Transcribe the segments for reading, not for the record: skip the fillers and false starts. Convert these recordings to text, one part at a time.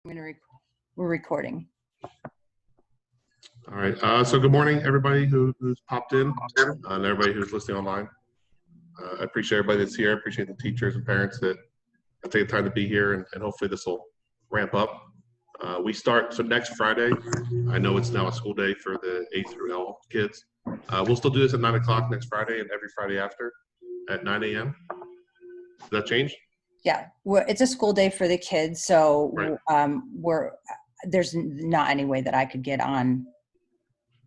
We're recording. All right. So good morning, everybody who's popped in, and everybody who's listening online. I appreciate everybody that's here. I appreciate the teachers and parents that take the time to be here, and hopefully this will ramp up. We start, so next Friday, I know it's now a school day for the A through L kids. We'll still do this at 9 o'clock next Friday and every Friday after at 9 a.m. Does that change? Yeah, it's a school day for the kids, so Right. There's not any way that I could get on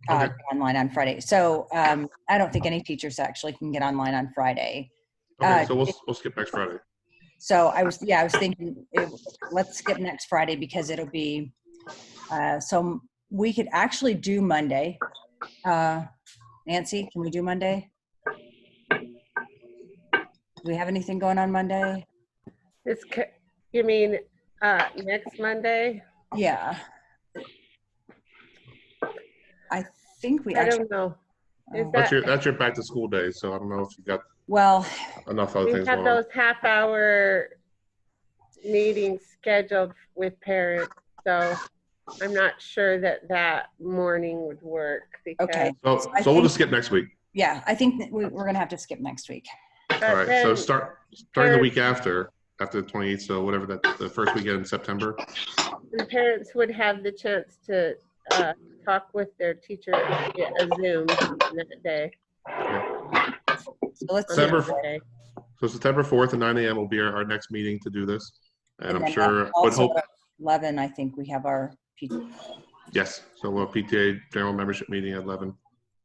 Okay. online on Friday. So I don't think any teachers actually can get online on Friday. Okay, so we'll skip next Friday. So I was thinking let's skip next Friday because it'll be so we could actually do Monday. Nancy, can we do Monday? Do we have anything going on Monday? You mean next Monday? Yeah. I think we I don't know. That's your back to school day, so I don't know if you got enough other things we have going those half-hour meetings scheduled with parents, so I'm not sure that morning would work. Okay. So we'll just skip next week. Yeah, I think that we're going to have to skip next week. All right. So starting the week after the 28th, so whatever the first weekend in September. The parents would have the chance to talk with their teacher via a Zoom that day. So let's September 4th at 9 a.m. will be our next meeting to do this, and I'm sure. Also at 11, I think we have our PTA. Yes, so we'll have PTA general membership meeting at 11.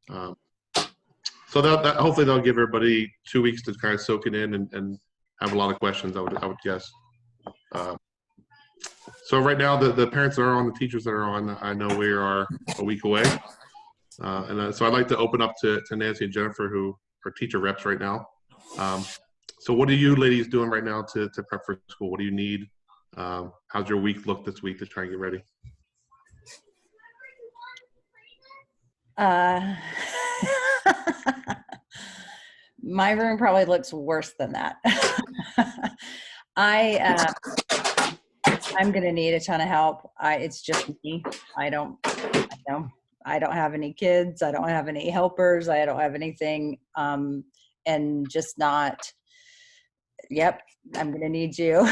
So that hopefully they'll give everybody 2 weeks to kind of soak it in and have a lot of questions. I would guess. So right now the parents that are on, the teachers that are on, I know we are a week away, and so I'd like to open up to Nancy and Jennifer, who are teacher reps right now. So what are you ladies doing right now to prep for school? What do you need? How's your week look this week to try and get ready? My room probably looks worse than that. I'm going to need a ton of help. It's just me. I don't have any kids. I don't have any helpers. I don't have anything. And just not, yep, I'm going to need you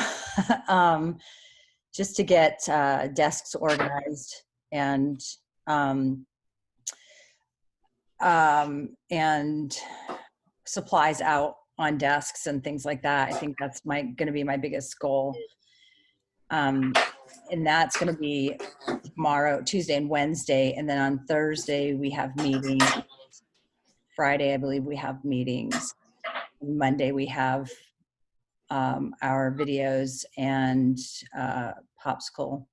just to get desks organized and supplies out on desks and things like that. I think that's going to be my biggest goal. And that's going to be tomorrow, Tuesday and Wednesday. And then on Thursday, we have meetings. Friday, I believe we have meetings. Monday, we have our videos and popsicle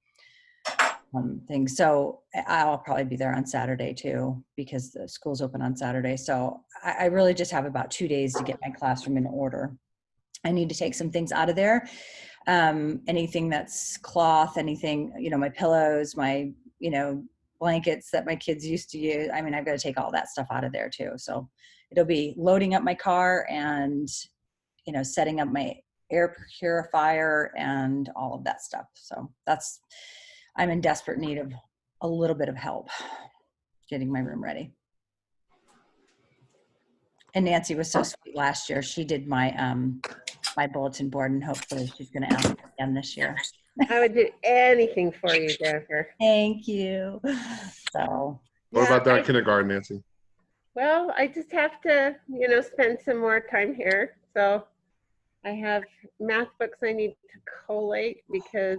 things. So I'll probably be there on Saturday too, because the school's open on Saturday. So I really just have about 2 days to get my classroom in order. I need to take some things out of there. Anything that's cloth, anything, my pillows, my, blankets that my kids used to use. I mean, I've got to take all that stuff out of there too. So it'll be loading up my car and, setting up my air purifier and all of that stuff. So I'm in desperate need of a little bit of help getting my room ready. And Nancy was so sweet last year. She did my my bulletin board, and hopefully she's going to ask again this year. I would do anything for you, Jennifer. Thank you. So. What about that kindergarten, Nancy? Well, I just have to, spend some more time here. So I have math books I need to collate because,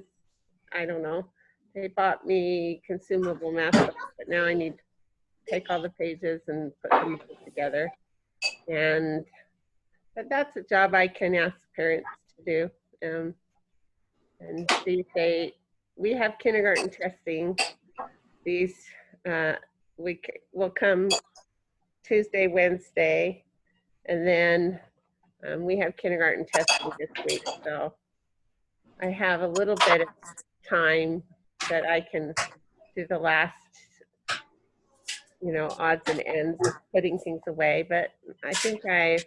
I don't know, they bought me consumable math books, but now I need to take all the pages and put them together. But that's a job I can ask parents to do. And see if we have kindergarten testing. These will come Tuesday, Wednesday, and then we have kindergarten testing this week. So I have a little bit of time that I can do the last, odds and ends of putting things away. But I think I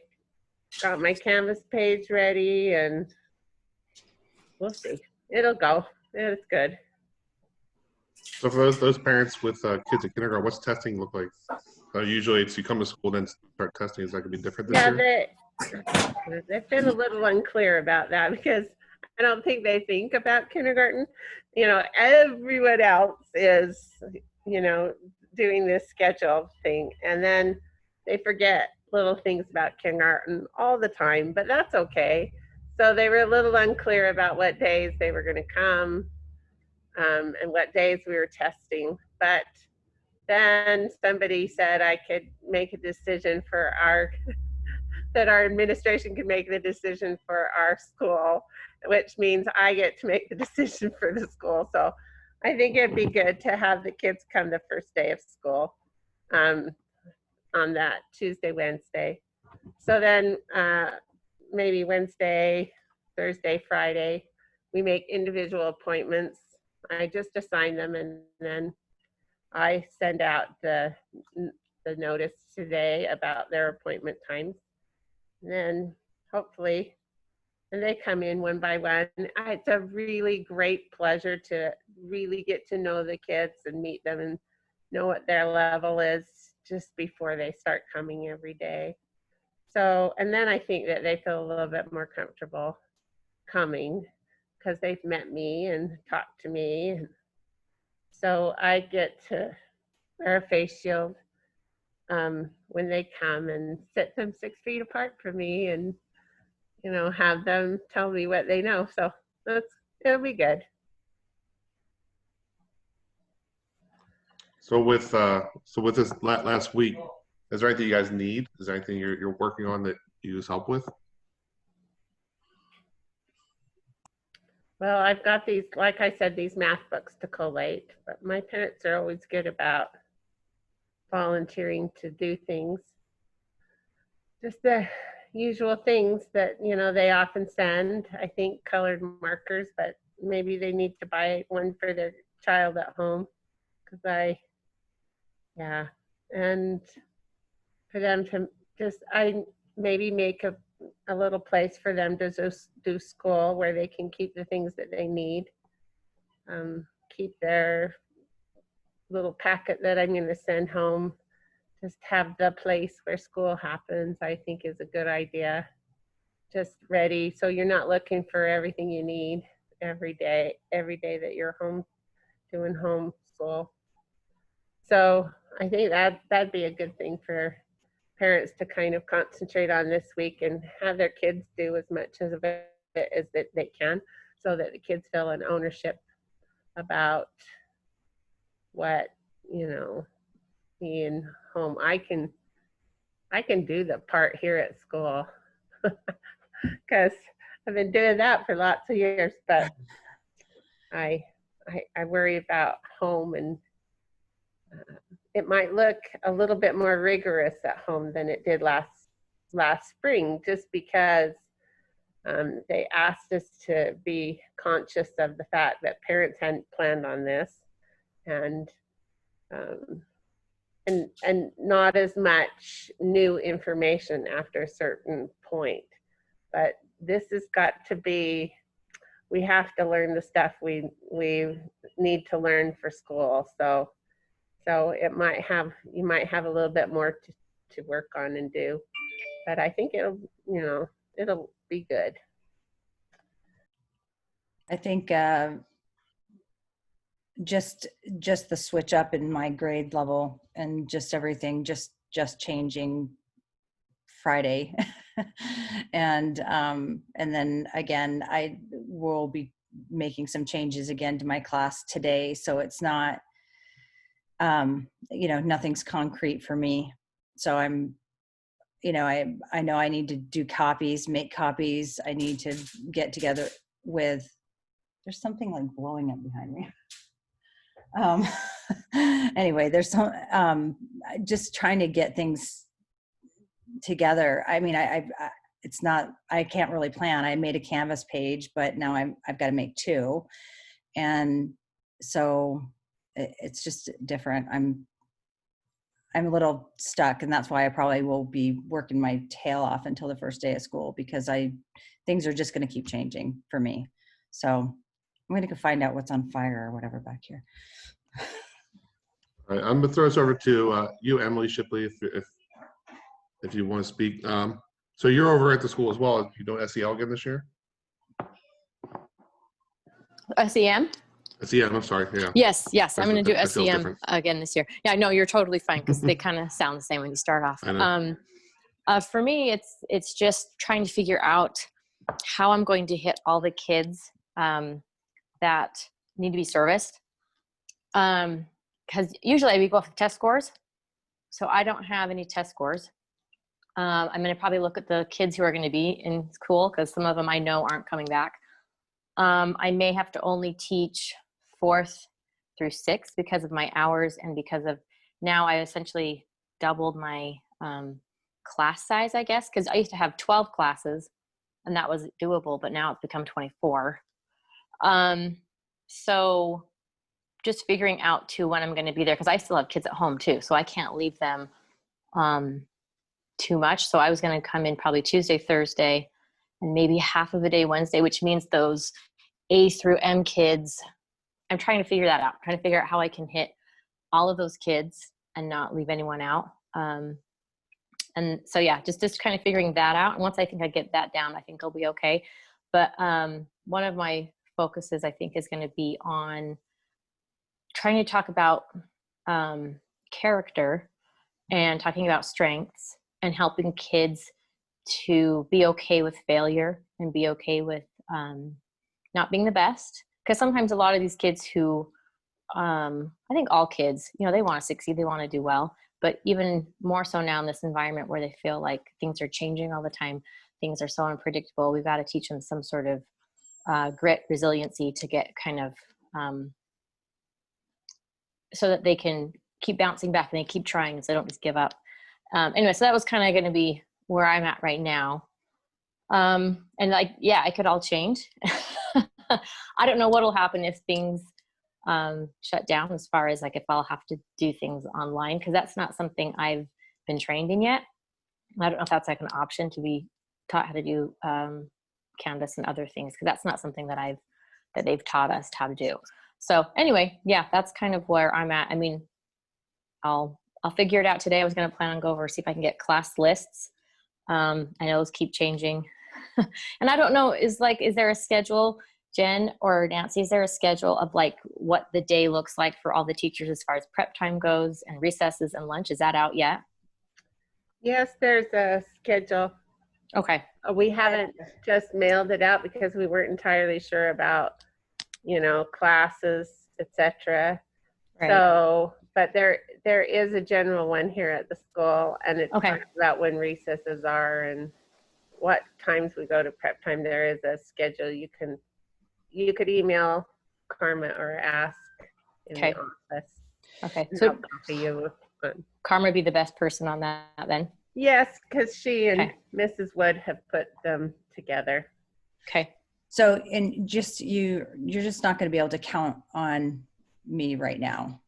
got my Canvas page ready, and we'll see. It'll go. It's good. So for those parents with kids in kindergarten, what's testing look like? Usually it's you come to school then start testing. Is that gonna be different this Yeah, year? they've been a little unclear about that because I don't think they think about kindergarten. Everyone else is, doing this schedule thing, and then they forget little things about kindergarten all the time, but that's okay. So they were a little unclear about what days they were going to come, and what days we were testing. But then somebody said I could make a decision for that our administration could make the decision for our school, which means I get to make the decision for the school. So I think it'd be good to have the kids come the first day of school, on that Tuesday, Wednesday. So then maybe Wednesday, Thursday, Friday, we make individual appointments. I just assign them, and then I send out the notice today about their appointment times. And then hopefully, and they come in one by one. It's a really great pleasure to really get to know the kids and meet them and know what their level is just before they start coming every day. So, and then I think that they feel a little bit more comfortable coming because they've met me and talked to me. And so I get to wear a face shield when they come and sit them 6 feet apart from me and, have them tell me what they know. So it'll be good. So with this last week, is there anything you guys need? Is there anything you're working on that you use help with? Well, I've got these, like I said, these math books to collate, but my parents are always good about volunteering to do things. Just the usual things that, they often send. I think colored markers, but maybe they need to buy one for their child at home because and for them to I maybe make a little place for them to just do school where they can keep the things that they need. Keep their little packet that I'm going to send home. Just have the place where school happens, I think is a good idea. Just ready. So you're not looking for everything you need every day that you're home doing homeschool. So I think that'd be a good thing for parents to kind of concentrate on this week and have their kids do as much of it as that they can so that the kids feel an ownership about what, being home. I can do the part here at school because I've been doing that for lots of years, but I worry about home, and it might look a little bit more rigorous at home than it did last spring, just because they asked us to be conscious of the fact that parents hadn't planned on this, and not as much new information after a certain point. But this has got to be, we have to learn the stuff we need to learn for school. So you might have a little bit more to work on and do, but I think it'll be good. I think just the switch up in my grade level and just everything just changing Friday. and then again, I will be making some changes again to my class today. So it's not, nothing's concrete for me. So I'm, I know I need to do copies, make copies. I need to get together with, there's something like blowing up behind me. Anyway, there's some, just trying to get things together. I mean, it's not, I can't really plan. I made a Canvas page, but now I've got to make 2. And so it's just different. I'm a little stuck, and that's why I probably will be working my tail off until the first day of school, because things are just going to keep changing for me. So I'm going to go find out what's on fire or whatever back here. All right, I'm gonna throw this over to you, Emily Shipley, if you want to speak. So you're over at the school as well. You doing SEL again this year? SEM? SEM, I'm sorry. Yeah. Yes. I'm going to do That feels SEM different. again this year. Yeah, no, you're totally fine because they kind of sound the same when you start off. I know. For me, it's just trying to figure out how I'm going to hit all the kids that need to be serviced. Because usually we go off of test scores. So I don't have any test scores. I'm going to probably look at the kids who are going to be in school because some of them I know aren't coming back. I may have to only teach 4th through 6th because of my hours and because of now I essentially doubled my class size, I guess, because I used to have 12 classes and that was doable, but now it's become 24. So just figuring out too when I'm going to be there because I still have kids at home too, so I can't leave them too much. So I was going to come in probably Tuesday, Thursday, and maybe half of a day Wednesday, which means those A through M kids, I'm trying to figure that out. I'm trying to figure out how I can hit all of those kids and not leave anyone out. And so, yeah, just kind of figuring that out. And once I think I get that down, I think I'll be okay. But one of my focuses, I think, is going to be on trying to talk about character and talking about strengths and helping kids to be okay with failure and be okay with not being the best. Because sometimes a lot of these kids who, I think all kids, they want to succeed, they want to do well, but even more so now in this environment where they feel like things are changing all the time, things are so unpredictable, we've got to teach them some sort of grit, resiliency to get kind of, so that they can keep bouncing back and they keep trying so they don't just give up. Anyway, so that was kind of going to be where I'm at right now. And it could all change. I don't know what'll happen if things shut down as far as if I'll have to do things online, because that's not something I've been trained in yet. I don't know if that's an option to be taught how to do Canvas and other things, because that's not something that they've taught us how to do. So anyway, yeah, that's kind of where I'm at. I mean, I'll figure it out today. I was going to plan on go over, see if I can get class lists. I know those keep changing. And I don't know, is there a schedule, Jen or Nancy, is there a schedule of what the day looks like for all the teachers as far as prep time goes and recesses and lunch? Is that out yet? Yes, there's a schedule. Okay. We haven't just mailed it out because we weren't entirely sure about, classes, etc. Right. So, but there is a general one here at the school, and it Okay. talks about when recesses are and what times we go to prep time. There is a schedule. You could email Karma or ask in Okay. the office. Okay. And So I'll copy you on. Karma would be the best person on that then. Yes, because she and Okay. Mrs. Wood have put them together. Okay. So, and just you're just not going to be able to count on me right now.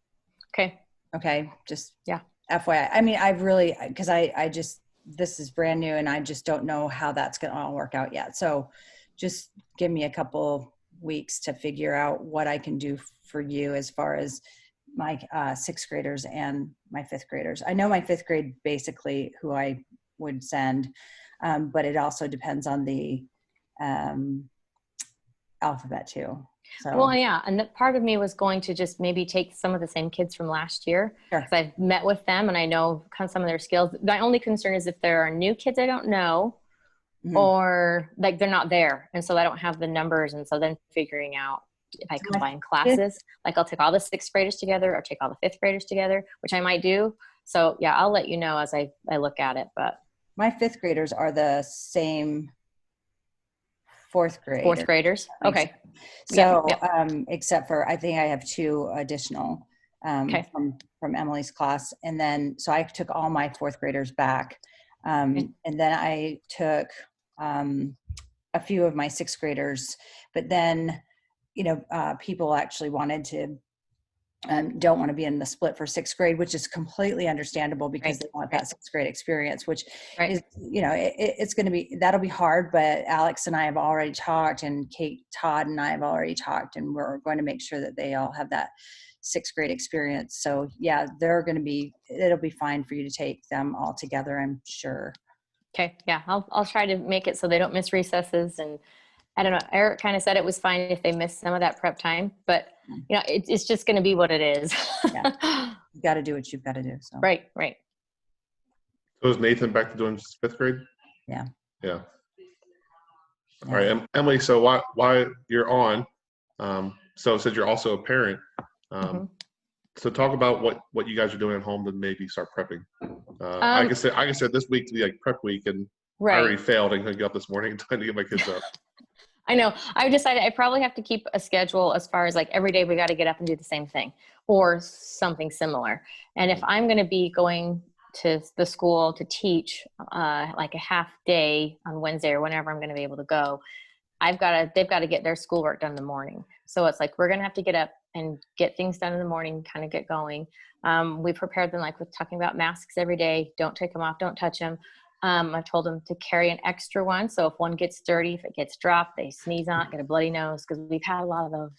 Okay. Okay. Just Yeah. FYI. I mean, I've really, because I just, this is brand new and I just don't know how that's going to all work out yet. So just give me a couple weeks to figure out what I can do for you as far as my 6th graders and my 5th graders. I know my 5th grade, basically who I would send, but it also depends on the alphabet too. So, Well, yeah. And that part of me was going to just maybe take some of the same kids from last year. Sure. Because I've met with them and I know kind of some of their skills. My only concern is if there are new kids I don't know, Mhm. or they're not there. And so I don't have the numbers. And so then figuring out if I combine classes, I'll take all the 6th graders together or take all the 5th graders together, which I might do. So yeah, I'll let you know as I look at it, but. My 5th graders are the same 4th grade. 4th graders. Okay. So, Yeah. except for, I think I have 2 additional, Okay. from Emily's class. And then, so I took all my 4th graders back. And then I took, a few of my 6th graders, but then, people actually wanted to, don't want to be in the split for 6th grade, which is completely understandable because Right. they want that 6th grade experience, which Right. is, it's going to be, that'll be hard, but Alex and I have already talked, and Todd and I have already talked, and we're going to make sure that they all have that sixth grade experience. So yeah, it'll be fine for you to take them all together, I'm sure. Okay. Yeah. I'll try to make it so they don't miss recesses. And I don't know, Eric kind of said it was fine if they missed some of that prep time, but it's just going to be what it is. Yeah. You got to do what you've got to do. So. Right. So is Nathan back to doing fifth grade? Yeah. Yeah. All right, Emily. So why you're on? So since you're also a parent, so talk about what you guys are doing at home to maybe start prepping. I guess this week to be like prep week, and I already failed and couldn't get up this morning trying to get my kids up. I know. I've decided I probably have to keep a schedule as far as like every day we got to get up and do the same thing or something similar. And if I'm going to be going to the school to teach like a half day on Wednesday or whenever I'm going to be able to go, they've got to get their schoolwork done in the morning. So it's like, we're going to have to get up and get things done in the morning, kind of get going. We prepared them like with talking about masks every day. Don't take them off. Don't touch them. I told them to carry an extra one. So if one gets dirty, if it gets dropped, they sneeze on it, get a bloody nose, because we've had a lot of those,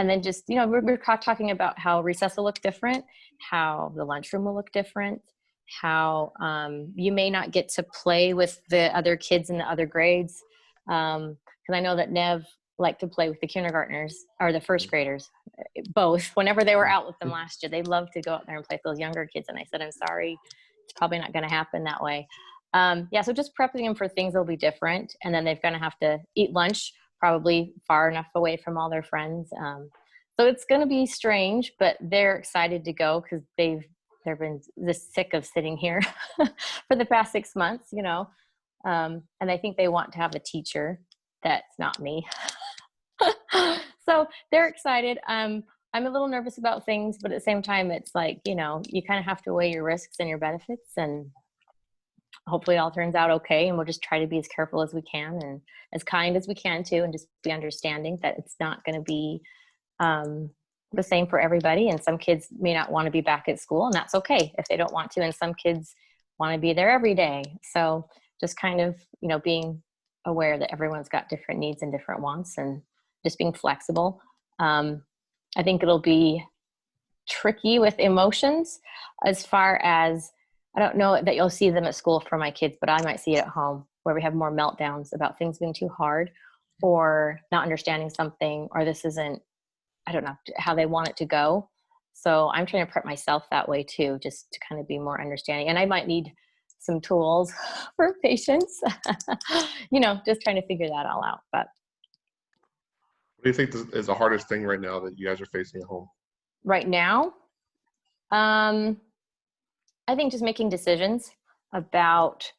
and then just, we're talking about how recess will look different, how the lunchroom will look different, how you may not get to play with the other kids in the other grades. Because I know that Nev liked to play with the kindergartners or the first graders, both. Whenever they were out with them last year, they loved to go out there and play with those younger kids. And I said, I'm sorry, it's probably not going to happen that way. So just prepping them for things that'll be different. And then they're going to have to eat lunch probably far enough away from all their friends. So it's going to be strange, but they're excited to go because they've been this sick of sitting here for the past 6 months, and I think they want to have a teacher that's not me. So they're excited. I'm a little nervous about things, but at the same time, it's like, you kind of have to weigh your risks and your benefits, and hopefully it all turns out okay. And we'll just try to be as careful as we can and as kind as we can too, and just be understanding that it's not going to be the same for everybody. And some kids may not want to be back at school, and that's okay if they don't want to. And some kids want to be there every day. So just kind of, being aware that everyone's got different needs and different wants, and just being flexible. I think it'll be tricky with emotions as far as, I don't know that you'll see them at school for my kids, but I might see it at home where we have more meltdowns about things being too hard or not understanding something, or this isn't, I don't know how they want it to go. So I'm trying to prep myself that way too, just to kind of be more understanding. And I might need some tools for patience, just trying to figure that all out. But what do you think is the hardest thing right now that you guys are facing at home? Right now, I think just making decisions about,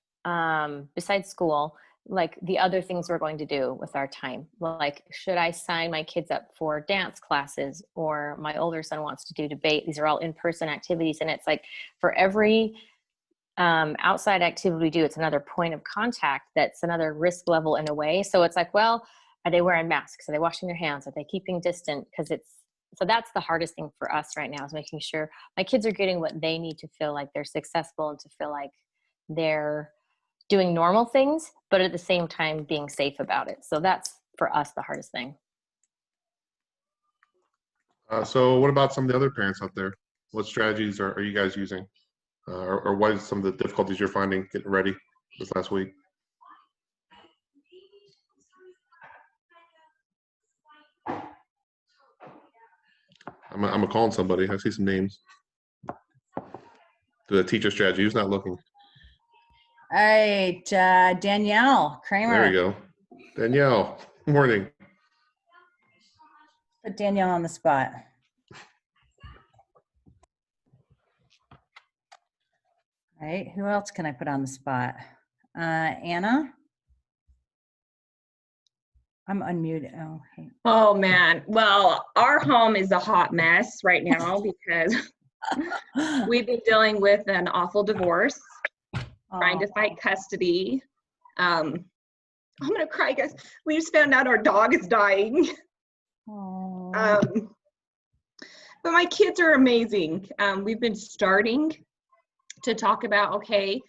besides school, like the other things we're going to do with our time. Like, should I sign my kids up for dance classes, or my older son wants to do debate? These are all in-person activities. And it's like for every outside activity we do, it's another point of contact. That's another risk level in a way. So it's like, well, are they wearing masks? Are they washing their hands? Are they keeping distant? So that's the hardest thing for us right now, is making sure my kids are getting what they need to feel like they're successful and to feel like they're doing normal things, but at the same time being safe about it. So that's for us the hardest thing. So what about some of the other parents out there? What strategies are you guys using? Or what is some of the difficulties you're finding getting ready this last week? I'm calling somebody. I see some names. The teacher strategy. Who's not looking? All right, Danielle Kramer. There we go. Danielle, morning. Put Danielle on the spot. All right, who else can I put on the spot? Anna? I'm unmuted. Oh, hey. Oh man. Well, our home is a hot mess right now because we've been dealing with an awful divorce, trying to fight custody. I'm gonna cry, guys. We just found out our dog is dying. But my kids are amazing. We've been starting to talk about, okay,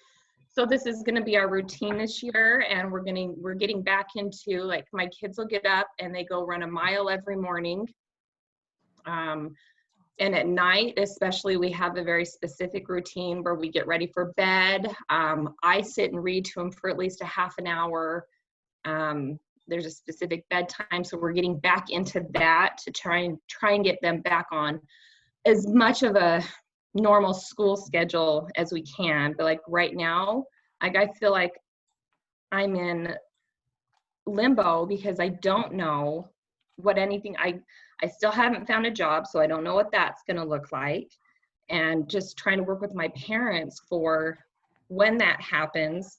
so this is going to be our routine this year, and we're getting back into, like, my kids will get up and they go run a mile every morning. And at night, especially, we have a very specific routine where we get ready for bed. I sit and read to him for at least a half an hour. There's a specific bedtime, so we're getting back into that to try and get them back on as much of a normal school schedule as we can. But like right now, like I feel like I'm in limbo because I don't know what anything, I still haven't found a job, so I don't know what that's going to look like. And just trying to work with my parents for when that happens,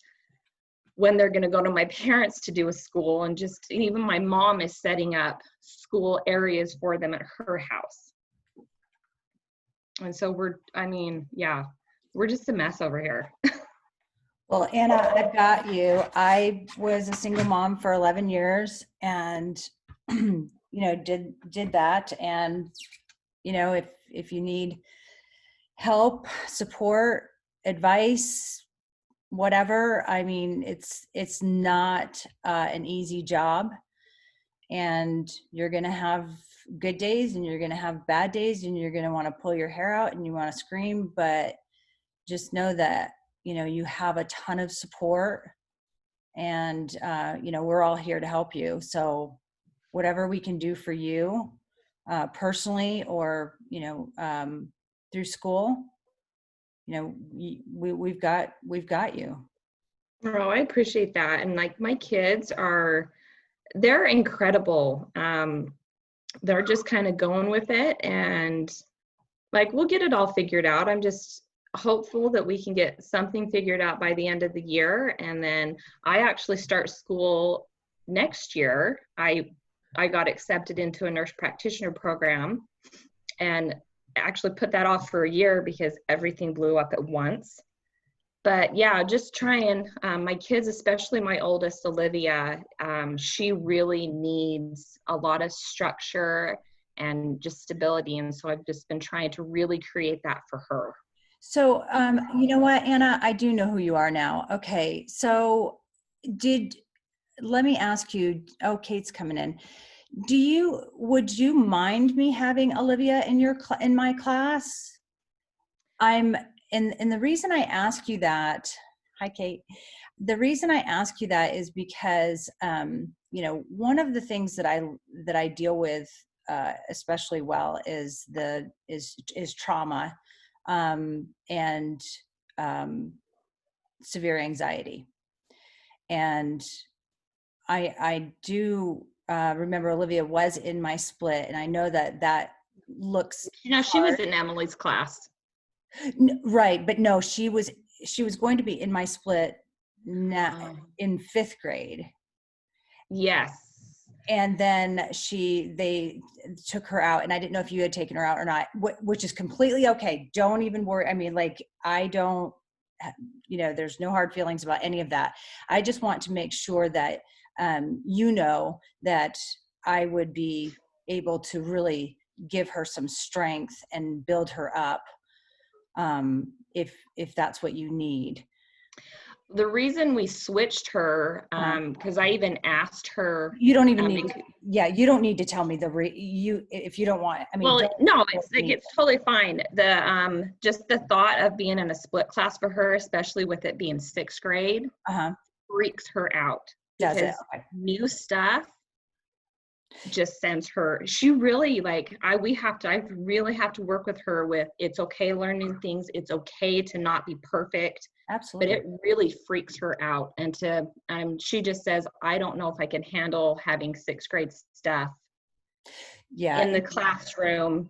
when they're going to go to my parents to do a school, and just even my mom is setting up school areas for them at her house. And so we're just a mess over here. Well, Anna, I've got you. I was a single mom for 11 years and, did that. And, if you need help, support, advice, whatever, I mean, it's not an easy job, and you're going to have good days and you're going to have bad days, and you're going to want to pull your hair out and you want to scream, but just know that, you have a ton of support, and, we're all here to help you. So whatever we can do for you personally, or, through school, we've got you. Oh, I appreciate that. And like my kids they're incredible. They're just kind of going with it, and like we'll get it all figured out. I'm just hopeful that we can get something figured out by the end of the year. And then I actually start school next year. I got accepted into a nurse practitioner program, and actually put that off for a year because everything blew up at once. But yeah, just trying, my kids, especially my oldest, Olivia, she really needs a lot of structure and just stability. And so I've just been trying to really create that for her. So, you know what, Anna, I do know who you are now. Okay. So let me ask you, Kate's coming in. Would you mind me having Olivia in my class? And the reason I ask you that, hi, Kate. The reason I ask you that is because, one of the things that I deal with, especially well is trauma, and severe anxiety. And I do remember Olivia was in my split, and I know that looks she was in Emily's class. Right, but no, she was going to be in my split now in 5th grade. Yes. And then they took her out, and I didn't know if you had taken her out or not, which is completely okay. Don't even worry. I mean, like, I don't, there's no hard feelings about any of that. I just want to make sure that, that I would be able to really give her some strength and build her up, if that's what you need. The reason we switched her, because I even asked her. You don't even need. You don't need to tell me if you don't want. I mean, well, no, it's totally fine. Just the thought of being in a split class for her, especially with it being 6th grade, freaks her out. Does it? Okay. New stuff just sends her. She really I really have to work with her with, it's okay learning things. It's okay to not be perfect. Absolutely. But it really freaks her out. And she just says, I don't know if I can handle having 6th grade stuff in the classroom.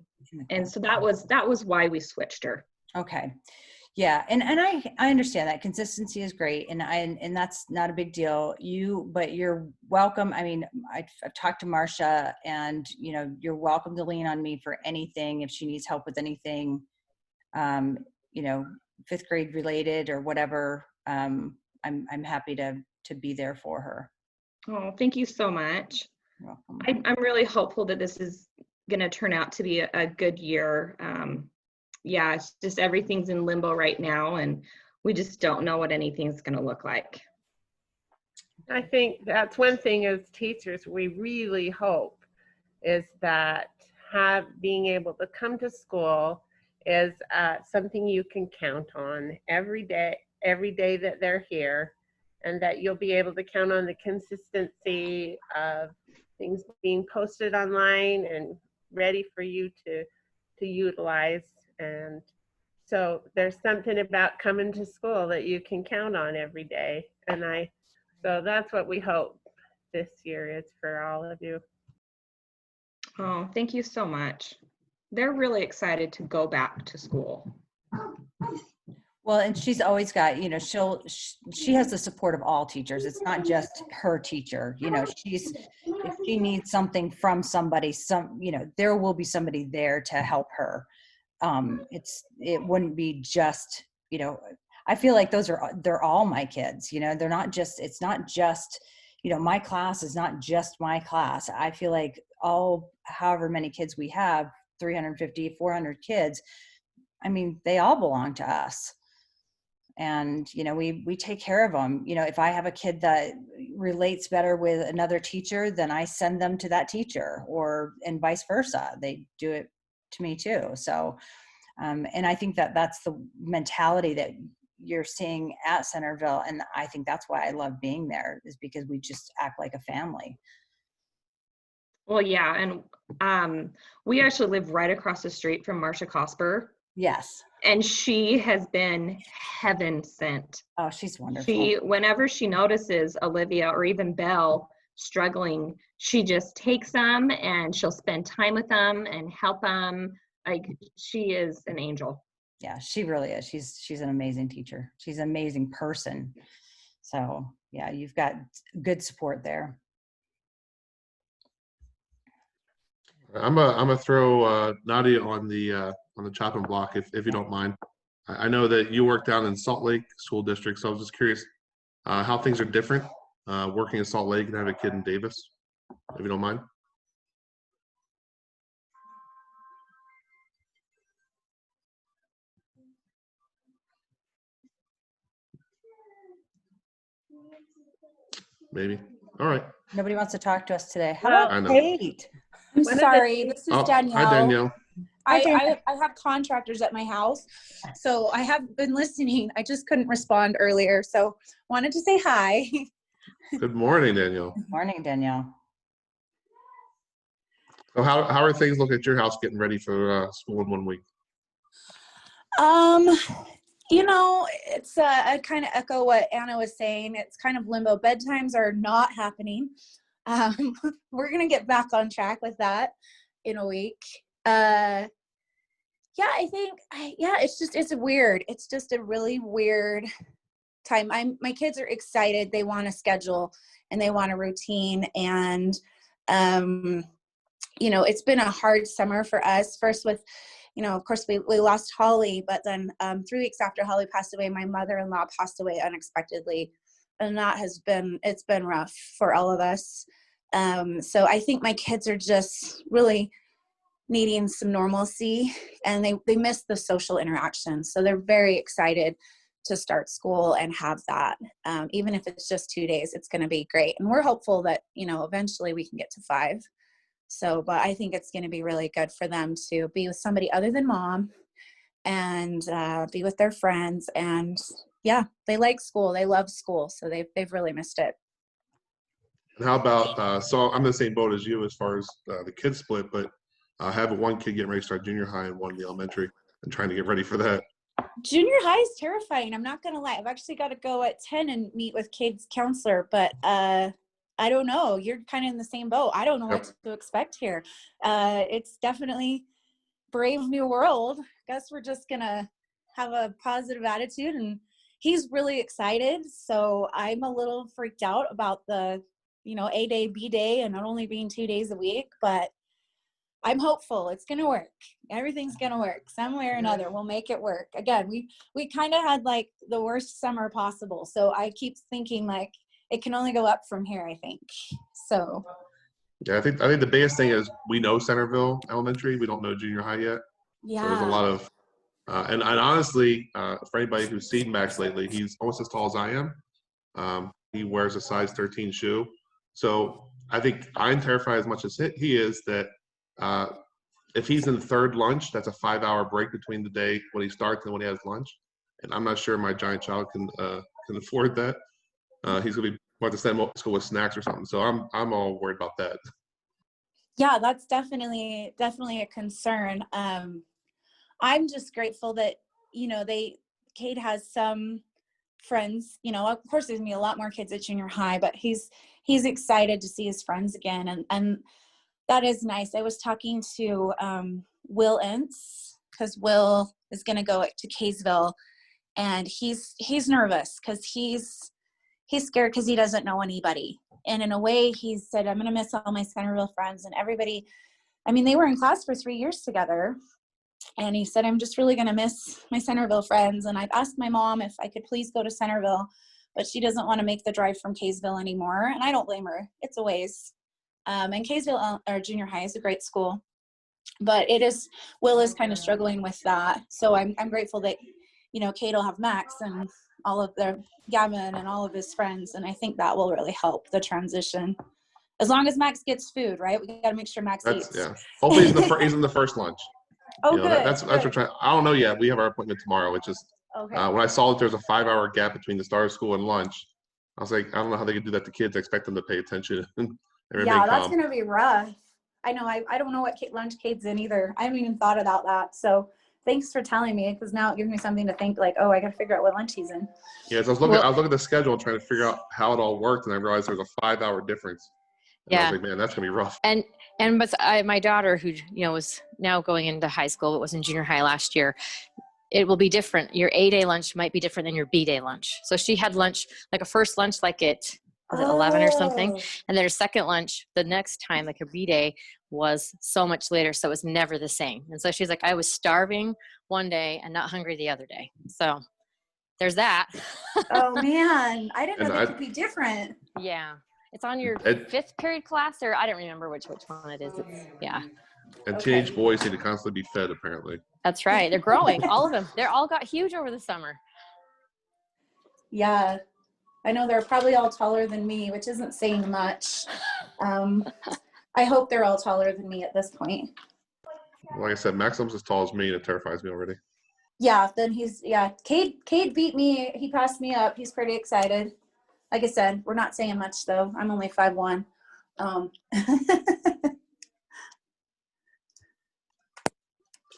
And so that was why we switched her. Okay. Yeah. And I understand that consistency is great. And that's not a big deal. But you're welcome. I mean, I've talked to Marcia, and, you're welcome to lean on me for anything. If she needs help with anything, 5th grade related or whatever, I'm happy to be there for her. Oh, thank you so much. You're welcome. I'm really hopeful that this is going to turn out to be a good year. It's just everything's in limbo right now, and we just don't know what anything's going to look like. I think that's one thing as teachers we really hope is that being able to come to school is something you can count on every day that they're here, and that you'll be able to count on the consistency of things being posted online and ready for you to utilize. And so there's something about coming to school that you can count on every day. And so that's what we hope this year is for all of you. Oh, thank you so much. They're really excited to go back to school. Well, and she's always got, she has the support of all teachers. It's not just her teacher, if she needs something from somebody, there will be somebody there to help her. It wouldn't be just, I feel like they're all my kids, they're not just, it's not just, my class is not just my class. I feel like however many kids we have, 350, 400 kids, I mean, they all belong to us. And, we take care of them. If I have a kid that relates better with another teacher, then I send them to that teacher, and vice versa. They do it to me too. So, and I think that's the mentality that you're seeing at Centerville. And I think that's why I love being there, is because we just act like a family. Well, yeah. And we actually live right across the street from Marsha Cosper. Yes. And she has been heaven sent. Oh, she's wonderful. Whenever she notices Olivia or even Belle struggling, she just takes them and she'll spend time with them and help them. Like, she is an angel. Yeah, she really is. She's an amazing teacher. She's an amazing person. So yeah, you've got good support there. I'm gonna throw Nadia on the chopping block if you don't mind. I know that you work down in Salt Lake School District, so I was just curious how things are different working in Salt Lake and have a kid in Davis, if you don't mind. Maybe. All right. Nobody wants to talk to us today. How Well, I about know. Kate? I'm One of the sorry, things- this is Oh, Danielle. hi, Danielle. I have contractors at my house, so I have been listening. I just couldn't respond earlier, so wanted to say hi. Good morning, Danielle. Morning, Danielle. So how are things looking at your house getting ready for school in 1 week? It's I kind of echo what Anna was saying. It's kind of limbo. Bedtimes are not happening. We're gonna get back on track with that in a week. I think it's weird. It's just a really weird time. My kids are excited. They want a schedule and they want a routine. And it's been a hard summer for us. First with, of course we lost Holly, but then 3 weeks after Holly passed away, my mother-in-law passed away unexpectedly. And it's been rough for all of us. So I think my kids are just really needing some normalcy, and they miss the social interaction. So they're very excited to start school and have that. Even if it's just 2 days, it's going to be great. And we're hopeful that, eventually we can get to 5. So, but I think it's going to be really good for them to be with somebody other than mom and be with their friends. And yeah, they like school. They love school. So they've really missed it. And how about, so I'm in the same boat as you as far as the kids split, but I have one kid getting ready to start junior high and one in the elementary and trying to get ready for that. Junior high is terrifying. I'm not going to lie. I've actually got to go at 10 and meet with Kate's counselor, but I don't know. You're kind of in the same boat. I don't know what to expect here. It's definitely brave new world. Guess we're just going to have a positive attitude, and he's really excited. So I'm a little freaked out about the, A day, B day, and not only being 2 days a week, but I'm hopeful it's going to work. Everything's going to work some way or another. We'll make it work. Again, we kind of had like the worst summer possible. So I keep thinking like it can only go up from here, I think. So. Yeah, I think the biggest thing is we know Centerville Elementary. We don't know junior high yet. Yeah. So there's a lot of, and honestly, for anybody who's seen Max lately, he's almost as tall as I am. He wears a size 13 shoe. So I think I'm terrified as much as he is that if he's in third lunch, that's a 5-hour break between the day when he starts and when he has lunch. And I'm not sure my giant child can afford that. He's gonna be want to send him to school with snacks or something. So I'm all worried about that. Yeah, that's definitely a concern. I'm just grateful that, you know, Cade has some friends, you know, of course there's gonna be a lot more kids at junior high, but he's excited to see his friends again. And that is nice. I was talking to Will Ince, because Will is gonna go to Kaysville, and he's nervous because he's scared because he doesn't know anybody. And in a way, he said, I'm gonna miss all my Centerville friends and everybody. I mean, they were in class for 3 years together. And he said, I'm just really going to miss my Centerville friends. And I've asked my mom if I could please go to Centerville, but she doesn't want to make the drive from Kaysville anymore. And I don't blame her. It's a ways. And Kaysville or junior high is a great school, but Will is kind of struggling with that. So I'm grateful that, you know, Cade will have Max and all of Gavin and all of his friends. And I think that will really help the transition. As long as Max gets food, right? We got to make sure Max eats. Yeah. Hopefully he's in the first lunch. Oh, you know, good. That's what I don't know yet. We have our appointment tomorrow. It's just Okay. when I saw that there's a 5-hour gap between the start of school and lunch, I was like, I don't know how they could do that to kids. I expect them to pay attention and Yeah, that's calm. going to be rough. I know. I don't know what lunch Cade's in either. I haven't even thought about that. So thanks for telling me, because now it gives me something to think like, oh, I got to figure out what lunch he's in. Yeah, so I was looking at the schedule and trying to figure out how it all worked, and I realized there was a 5-hour difference. And I was like, man, that's gonna be rough. And my daughter, who, you know, was now going into high school, but was in junior high last year, it will be different. Your A-day lunch might be different than your B-day lunch. So she had lunch, like a first lunch, like was it 11 or something? And then her second lunch the next time, like her B-day, was so much later. So it was never the same. And so she's like, I was starving one day and not hungry the other day. So there's that. Oh man, I didn't know they could be different. Yeah. It's on your 5th period class, or I don't remember which one it is. And teenage boys need to constantly be fed, apparently. That's right. They're growing, all of them. They're all got huge over the summer. Yeah, I know they're probably all taller than me, which isn't saying much. I hope they're all taller than me at this point. Like I said, Maxim's as tall as me, and it terrifies me already. Yeah, then Cade beat me. He passed me up. He's pretty excited. Like I said, we're not saying much though. I'm only 5'1".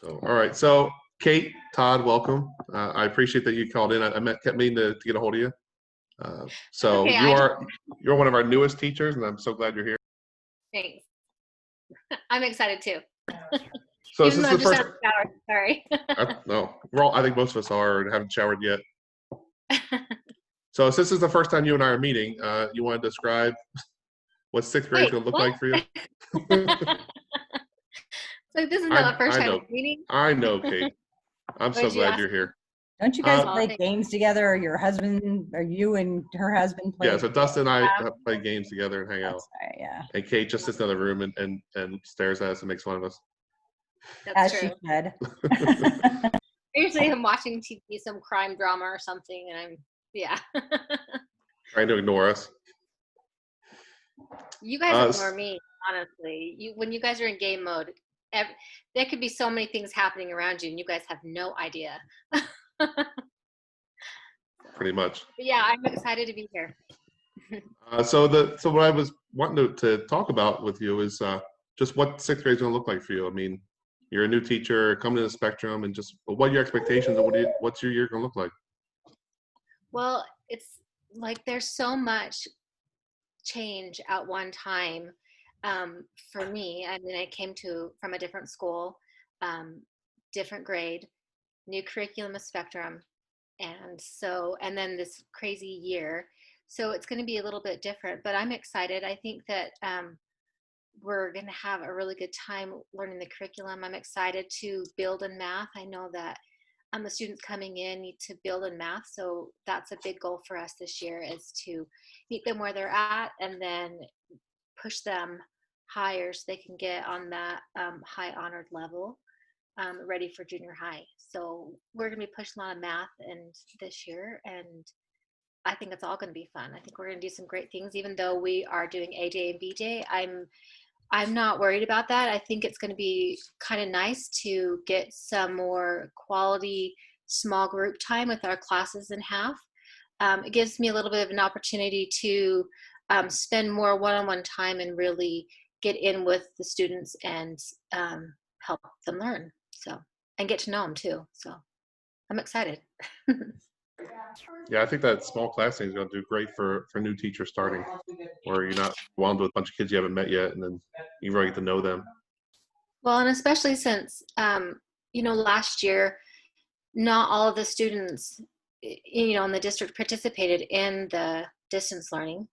So, all right. So, Kate, Todd, welcome. I appreciate that you called in. I kept meaning to get a hold of you. So okay, you're one of our newest teachers, and I'm so glad you're here. Thanks. I'm excited too. So Even this though is the I first. just had a shower. Sorry. No, I think most of us are and haven't showered yet. So since this is the first time you and I are meeting, you want to describe what 6th grade is going to look like for you? So this is not the first time meeting. I know, Kate. I'm so glad you're here. Don't you guys play games together, or your husband, or you and her husband play? Yeah, so Dustin and I play games together and hang out. Right, yeah. And Kate just sits in the room and stares at us and makes fun of us. That's As true. she said. Usually I'm watching TV, some crime drama or something, and I'm, yeah. Trying to ignore us. You guys ignore me, honestly. When you guys are in game mode, there could be so many things happening around you, and you guys have no idea. Pretty much. But yeah, I'm excited to be here. So what I was wanting to talk about with you is just what 6th grade is going to look like for you. I mean, you're a new teacher coming to the spectrum, and just what are your expectations, and what's your year going to look like? Well, it's like there's so much change at one time for me. I mean, I came from a different school, different grade, new curriculum of spectrum, and then this crazy year. So it's going to be a little bit different, but I'm excited. I think that we're going to have a really good time learning the curriculum. I'm excited to build in math. I know that the students coming in need to build in math, so that's a big goal for us this year, is to meet them where they're at and then push them higher so they can get on that high honored level, ready for junior high. So we're going to be pushing a lot of math this year, and I think it's all going to be fun. I think we're going to do some great things, even though we are doing A day and B day. I'm not worried about that. I think it's going to be kind of nice to get some more quality small group time with our classes in half. It gives me a little bit of an opportunity to spend more one-on-one time and really get in with the students and help them learn. So, and get to know them too. So I'm excited. Yeah, I think that small class thing is going to do great for new teachers starting, where you're not wound with a bunch of kids you haven't met yet, and then you really get to know them. Well, and especially since, last year, not all of the students, in the district participated in the distance learning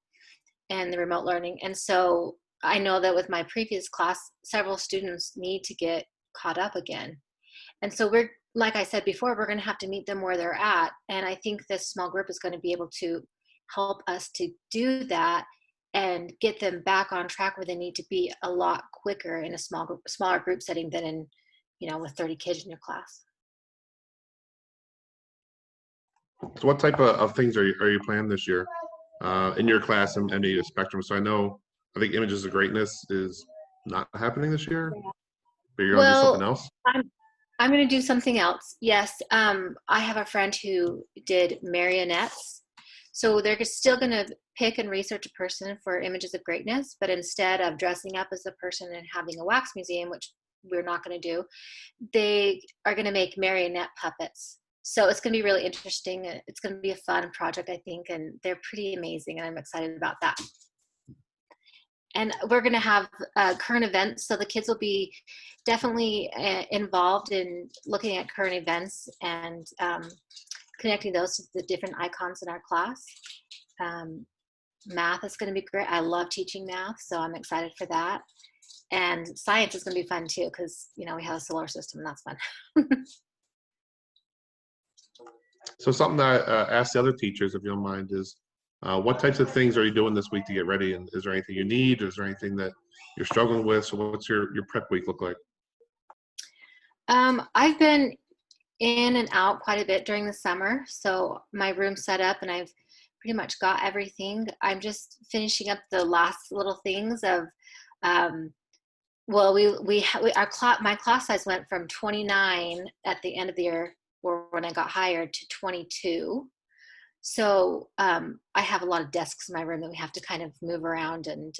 and the remote learning. And so I know that with my previous class, several students need to get caught up again. And so we're, like I said before, we're going to have to meet them where they're at. And I think this small group is going to be able to help us to do that and get them back on track where they need to be a lot quicker in a smaller group setting than in, with 30 kids in your class. So what type of things are you planning this year in your class and the spectrum? So I think Images of Greatness is not happening this year, but you're going to do something else? I'm going to do something else. Yes. I have a friend who did marionettes. So they're still going to pick and research a person for Images of Greatness, but instead of dressing up as a person and having a wax museum, which we're not going to do, they are going to make marionette puppets. So it's going to be really interesting. It's going to be a fun project, I think, and they're pretty amazing, and I'm excited about that. And we're going to have current events, so the kids will be definitely involved in looking at current events and connecting those to the different icons in our class. Math is going to be great. I love teaching math, so I'm excited for that. And science is going to be fun too, because we have a solar system, and that's fun. So something that I asked the other teachers, if you don't mind, is what types of things are you doing this week to get ready? And is there anything you need? Is there anything that you're struggling with? So what's your prep week look like? I've been in and out quite a bit during the summer. So my room's set up and I've pretty much got everything. I'm just finishing up the last little things of, my class size went from 29 at the end of the year, or when I got hired, to 22. So I have a lot of desks in my room that we have to kind of move around and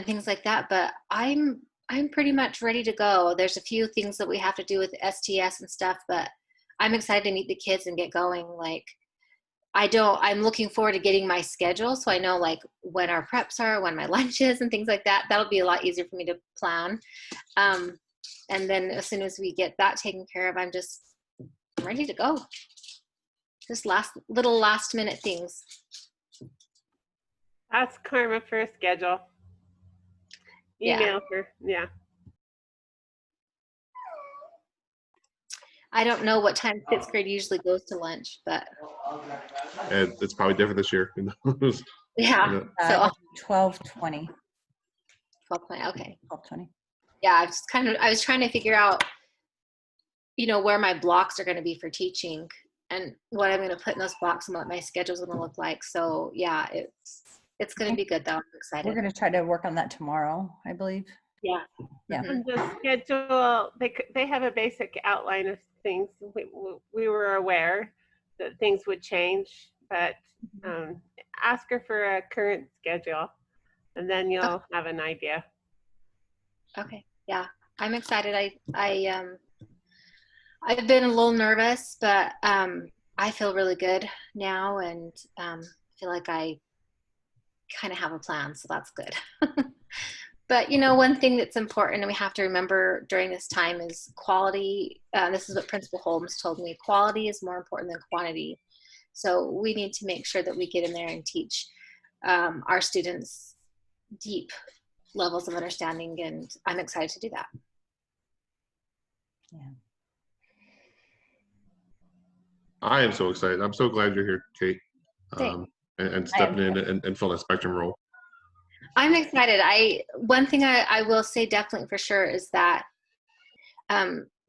things like that. But I'm pretty much ready to go. There's a few things that we have to do with STS and stuff, but I'm excited to meet the kids and get going. Like I'm looking forward to getting my schedule, so I know like when our preps are, when my lunch is, and things like that. That'll be a lot easier for me to plan. And then as soon as we get that taken care of, I'm ready to go. Just last minute things. Ask Karma for a schedule. Email her. Yeah. I don't know what time 6th grade usually goes to lunch, but And it's probably different this year. yeah. So 12:20. 12:20. Okay. 12:20. Yeah, I was trying to figure out, where my blocks are going to be for teaching and what I'm going to put in those blocks and what my schedule is going to look like. So yeah, it's going to be good though. I'm excited. We're going to try to work on that tomorrow, I believe. Yeah. Yeah. And the schedule, they have a basic outline of things. We were aware that things would change, but ask her for a current schedule, and then you'll have an idea. Okay. Yeah, I'm excited. I've been a little nervous, but I feel really good now, and feel like I kind of have a plan, so that's good. But one thing that's important and we have to remember during this time is quality. This is what Principal Holmes told me. Quality is more important than quantity. So we need to make sure that we get in there and teach our students deep levels of understanding, and I'm excited to do that. Yeah. I am so excited. I'm so glad you're here, Kate, and stepping in and filling that spectrum role. I'm excited. One thing I will say definitely for sure is that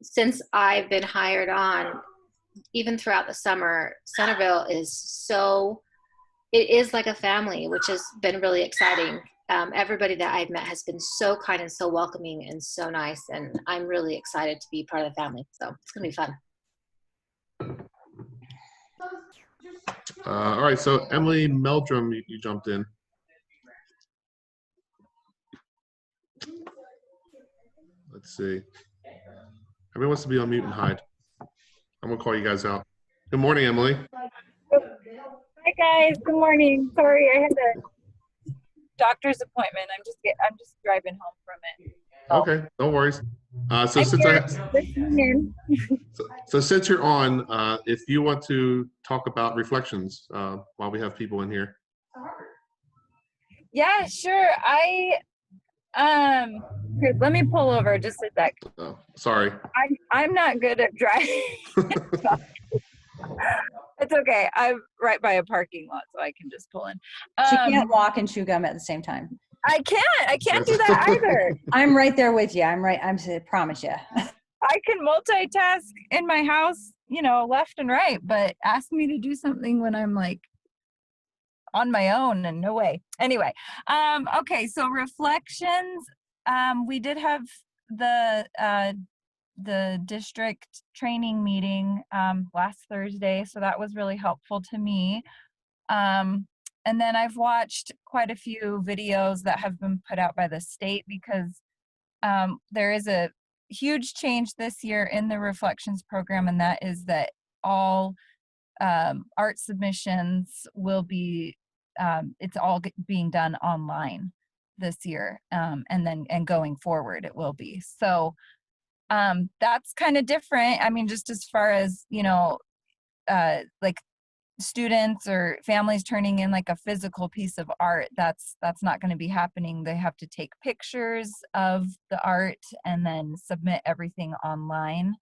since I've been hired on, even throughout the summer, Centerville is it is like a family, which has been really exciting. everybody that I've met has been so kind and so welcoming and so nice. And I'm really excited to be part of the family. So it's going to be fun. All right, so Emily Meldrum, you jumped in. Let's see. Everyone wants to be on mute and hide. I'm gonna call you guys out. Good morning, Emily. Hi guys, good morning. Sorry, I had a doctor's appointment. I'm just driving home from it. Okay, no worries. So I'm since here listening in. so since you're on, if you want to talk about reflections while we have people in here. Yeah, sure. Here, let me pull over just a sec. Oh, sorry. I'm not good at driving. It's okay. I'm right by a parking lot, so I can just pull in. She can't walk and chew gum at the same time. I can't do that either. I'm right there with you. I promise you. I can multitask in my house, left and right, but ask me to do something when I'm like on my own, and no way. Anyway, okay, so reflections. We did have the district training meeting last Thursday, so that was really helpful to me. And then I've watched quite a few videos that have been put out by the state, because there is a huge change this year in the Reflections program, and that is that all art submissions will be, it's all being done online this year, and going forward it will be. So that's kind of different. I mean, just as far as, like students or families turning in like a physical piece of art, that's not going to be happening. They have to take pictures of the art and then submit everything online.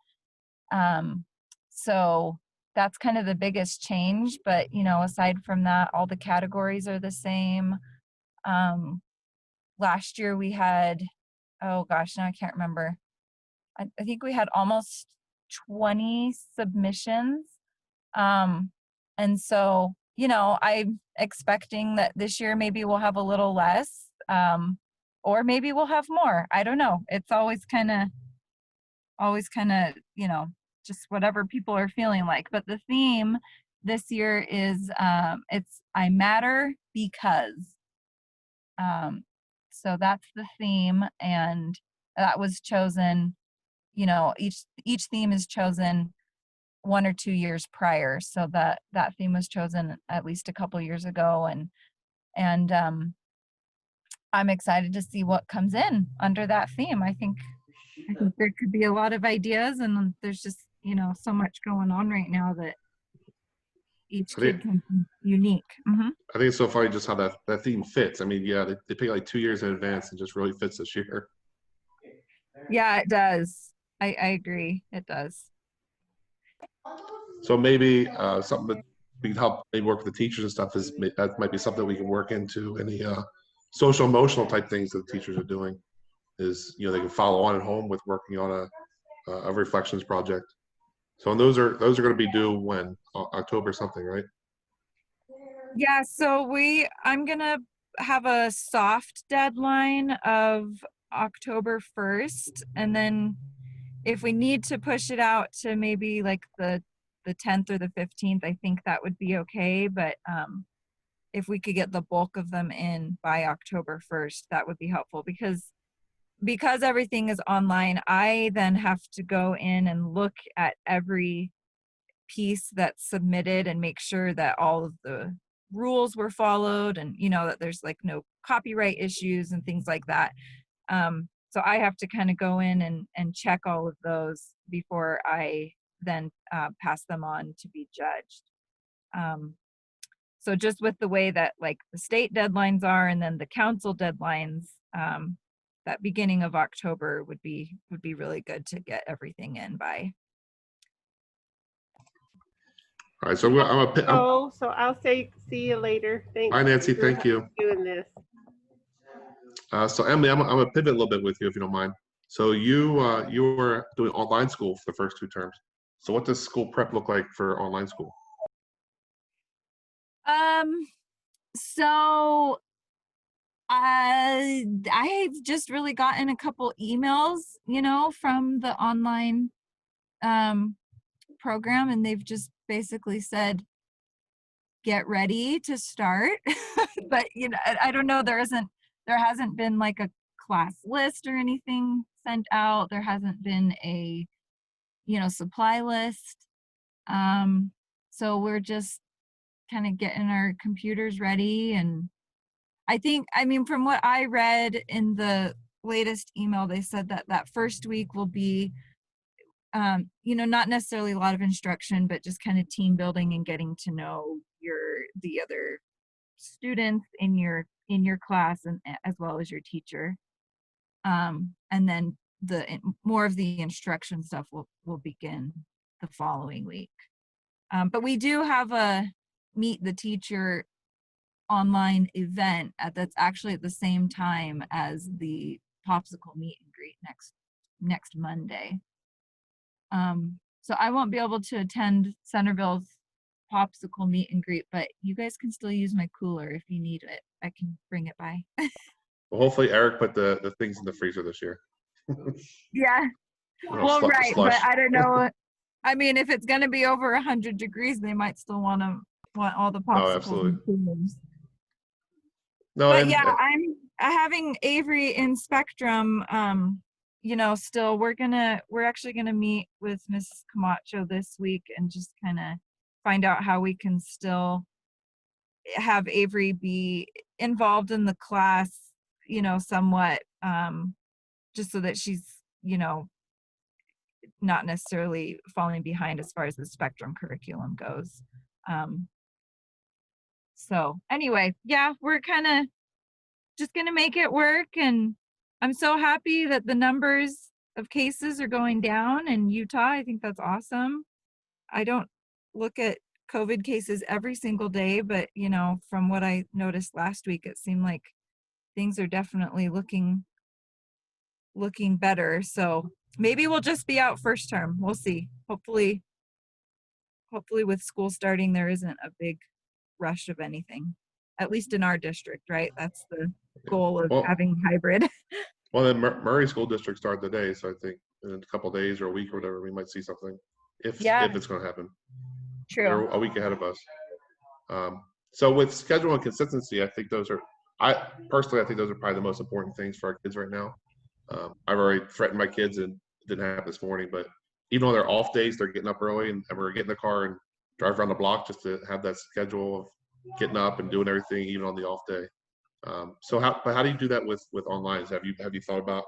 So that's kind of the biggest change. But, aside from that, all the categories are the same. Last year we had, oh gosh, now I can't remember. I think we had almost 20 submissions. And so, I'm expecting that this year maybe we'll have a little less, or maybe we'll have more. I don't know. It's always kind of, just whatever people are feeling like. But the theme this year is, it's I matter because. So that's the theme, and that was chosen, each theme is chosen 1 or 2 years prior, so that theme was chosen at least a couple years ago, and I'm excited to see what comes in under that theme. I think there could be a lot of ideas, and there's just so much going on right now that each kid can be unique. Mm-hmm. I think it's so funny just how that theme fits. I mean, yeah, they pick like 2 years in advance and just really fits this year. Yeah, it does. I agree. It does. So maybe something that we can help maybe work with the teachers and stuff is that might be something we can work into any social emotional type things that the teachers are doing. Is they can follow on at home with working on a reflections project. So and those are going to be due when October something, right? Yeah. So I'm gonna have a soft deadline of October 1st, and then if we need to push it out to maybe like the 10th or the 15th, I think that would be okay. But if we could get the bulk of them in by October 1st, that would be helpful, because everything is online. I then have to go in and look at every piece that's submitted and make sure that all of the rules were followed, and that there's like no copyright issues and things like that. So I have to kind of go in and check all of those before I then pass them on to be judged. So just with the way that like the state deadlines are, and then the council deadlines, that beginning of October would be really good to get everything in by. All right, so So I'll say see you later. Thanks. Bye, Nancy. Thank you. Doing this. So Emily, I'm gonna pivot a little bit with you if you don't mind. So you were doing online school for the first 2 terms. So what does school prep look like for online school? So I've just really gotten a couple emails, from the online program, and they've just basically said, get ready to start. But I don't know, there hasn't been like a class list or anything sent out. There hasn't been a supply list. So we're just kind of getting our computers ready. And I mean, from what I read in the latest email, they said that first week will be not necessarily a lot of instruction, but just kind of team building and getting to know the other students in your class, and as well as your teacher. And then more of the instruction stuff will begin the following week. But we do have a meet the teacher online event that's actually at the same time as the popsicle meet and greet next Monday. So I won't be able to attend Centerville's popsicle meet and greet, but you guys can still use my cooler if you need it. I can bring it by. Well, hopefully Eric put the things in the freezer this year. Yeah. Well, right, slush. but I don't know. I mean, if it's going to be over 100 degrees, they might still want all the popsicles. Oh, absolutely. And coolers. No, But yeah, I'm having Avery in Spectrum. Still we're actually gonna meet with Mrs. Camacho this week and just kind of find out how we can still have Avery be involved in the class, somewhat, just so that she's, not necessarily falling behind as far as the Spectrum curriculum goes. So anyway, yeah, we're kind of just gonna make it work, and I'm so happy that the numbers of cases are going down in Utah. I think that's awesome. I don't look at COVID cases every single day, but from what I noticed last week, it seemed like things are definitely looking better. So maybe we'll just be out first term. We'll see. Hopefully with school starting, there isn't a big rush of anything, at least in our district, right? That's the goal of having hybrid. Well, then Murray School District started today, so I think in a couple of days or a week or whatever, we might see something if it's going to happen. True. They're a week ahead of us. So with schedule and consistency, I think those are probably the most important things for our kids right now. I've already threatened my kids, and it didn't happen this morning, but even on their off days, they're getting up early, and we're getting in the car and drive around the block just to have that schedule of getting up and doing everything even on the off day. So how do you do that with online? Have you thought about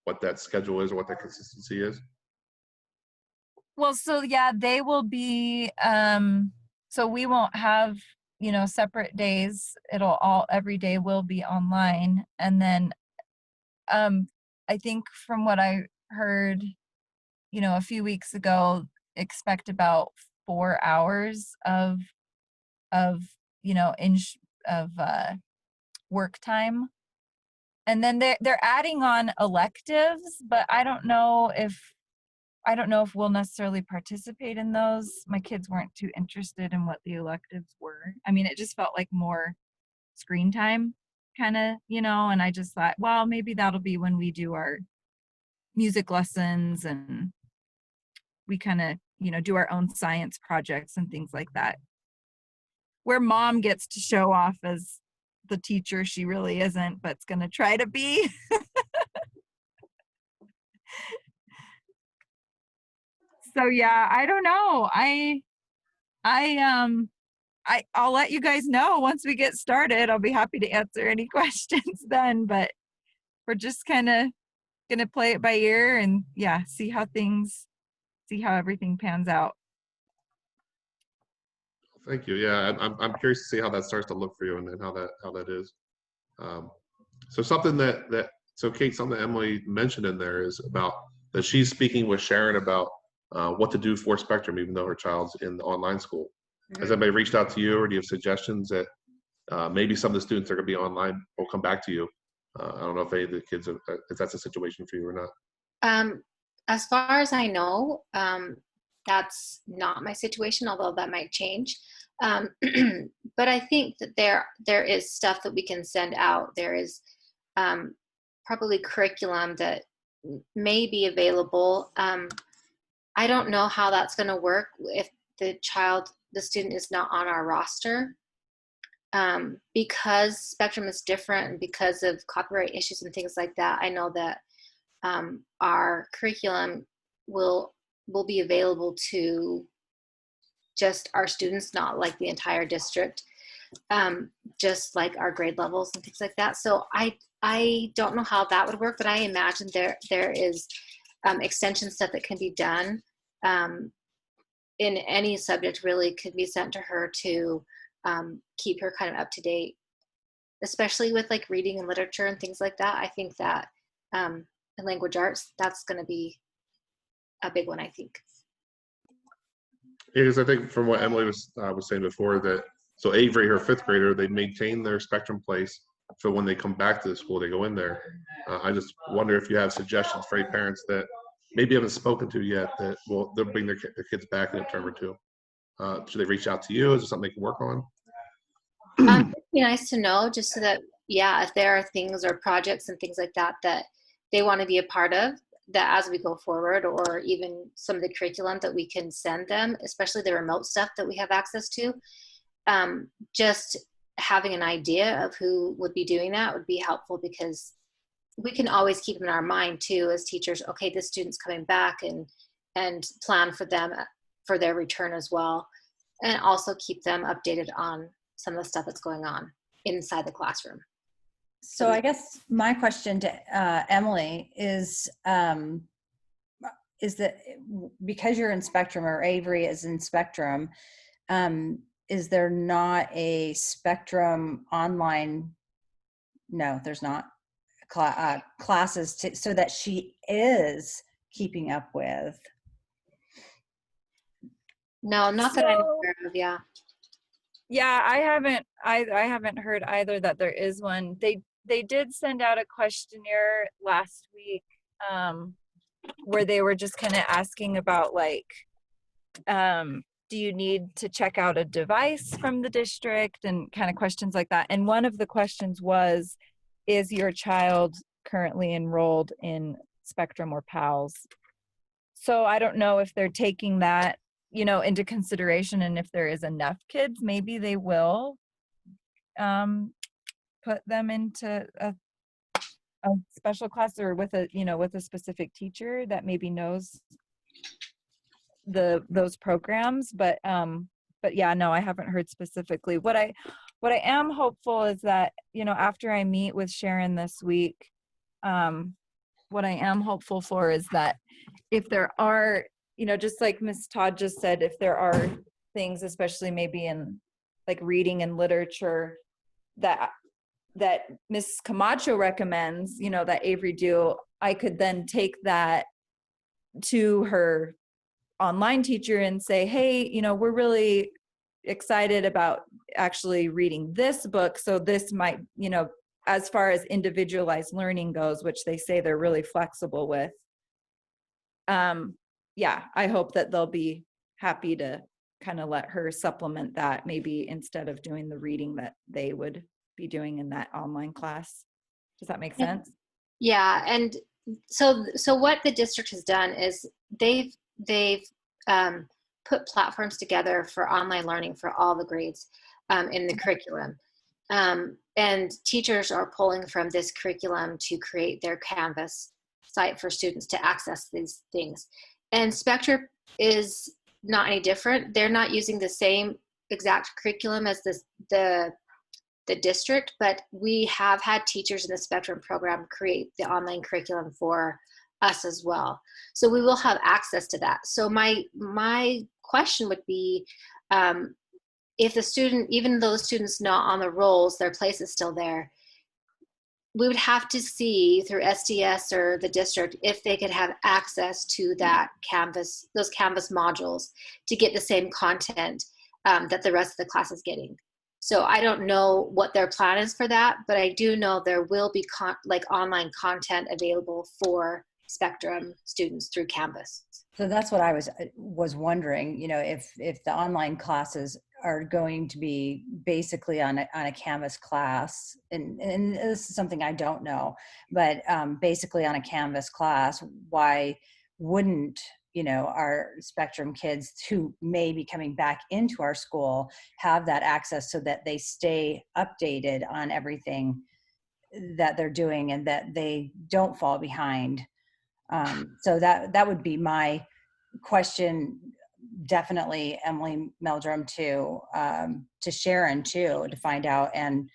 what that schedule is or what that consistency is? Well, so yeah, they will be, so we won't have, separate days. Every day will be online. And then, I think from what I heard, a few weeks ago, expect about 4 hours of work time. And then they're adding on electives, but I don't know if we'll necessarily participate in those. My kids weren't too interested in what the electives were. I mean, it just felt like more screen time kind of, and I just thought, well, maybe that'll be when we do our music lessons and we kind of, do our own science projects and things like that, where mom gets to show off as the teacher she really isn't, but's going to try to be. So yeah, I don't know. I'll let you guys know once we get started. I'll be happy to answer any questions then, but we're just kind of gonna play it by ear and see how everything pans out. Thank you. Yeah, I'm curious to see how that starts to look for you and how that is. So something Kate, something that Emily mentioned in there is about that she's speaking with Sharon about what to do for Spectrum, even though her child's in the online school. Mm-hmm. Has anybody reached out to you, or do you have suggestions that maybe some of the students that are going to be online will come back to you? I don't know if any of the kids, if that's a situation for you or not. As far as I know, that's not my situation, although that might change. But I think that there is stuff that we can send out. There is probably curriculum that may be available. I don't know how that's going to work if the student is not on our roster. Because Spectrum is different and because of copyright issues and things like that, I know that our curriculum will be available to just our students, not like the entire district, just like our grade levels and things like that. So I don't know how that would work, but I imagine there is extension stuff that can be done in any subject, really could be sent to her to keep her kind of up to date, especially with like reading and literature and things like that. I think that in language arts, that's going to be a big one, I think. Because I think from what Emily was saying before, that so Avery, her 5th grader, they maintain their Spectrum place, so when they come back to the school, they go in there. I just wonder if you have suggestions for any parents that maybe haven't spoken to yet that they'll bring their kids back in a term or two. Should they reach out to you? Is there something they can work on? It'd be nice to know, just so that, yeah, if there are things or projects and things like that that they want to be a part of, that as we go forward, or even some of the curriculum that we can send them, especially the remote stuff that we have access to, just having an idea of who would be doing that would be helpful, because we can always keep them in our mind too as teachers. Okay, this student's coming back, and plan for them for their return as well, and also keep them updated on some of the stuff that's going on inside the classroom. So I guess my question to Emily is that because you're in Spectrum, or Avery is in Spectrum, is there not a Spectrum online? No, there's not classes so that she is keeping up with. No, not that I'm aware of. Yeah. Yeah, I haven't heard either that there is one. They did send out a questionnaire last week where they were just kind of asking about like, do you need to check out a device from the district, and kind of questions like that. And one of the questions was, is your child currently enrolled in Spectrum or PALS? So I don't know if they're taking that, into consideration, and if there is enough kids, maybe they will put them into a special class, or with a specific teacher that maybe knows those programs. But yeah, no, I haven't heard specifically. What I am hopeful is that, after I meet with Sharon this week, what I am hopeful for is that if there are, just like Ms. Todd just said, if there are things, especially maybe in like reading and literature, that Ms. Camacho recommends, that Avery do, I could then take that to her online teacher and say, hey, we're really excited about actually reading this book. So this might, as far as individualized learning goes, which they say they're really flexible with. Yeah, I hope that they'll be happy to kind of let her supplement that, maybe instead of doing the reading that they would be doing in that online class. Does that make sense? Yeah, and so what the district has done is they've put platforms together for online learning for all the grades in the curriculum. And teachers are pulling from this curriculum to create their Canvas site for students to access these things. And Spectrum is not any different. They're not using the same exact curriculum as the district, but we have had teachers in the Spectrum program create the online curriculum for us as well. So we will have access to that. So my question would be, if the student, even though the student's not on the rolls, their place is still there, we would have to see through SDS or the district if they could have access to that Canvas, those Canvas modules, to get the same content that the rest of the class is getting. So I don't know what their plan is for that, but I do know there will be online content available for Spectrum students through Canvas. So that's what I was wondering, if the online classes are going to be basically on a Canvas class, and this is something I don't know, but basically on a Canvas class, why wouldn't, our Spectrum kids who may be coming back into our school have that access so that they stay updated on everything that they're doing and that they don't fall behind? So that would be my question, definitely Emily Meldrum to Sharon too, to find out. And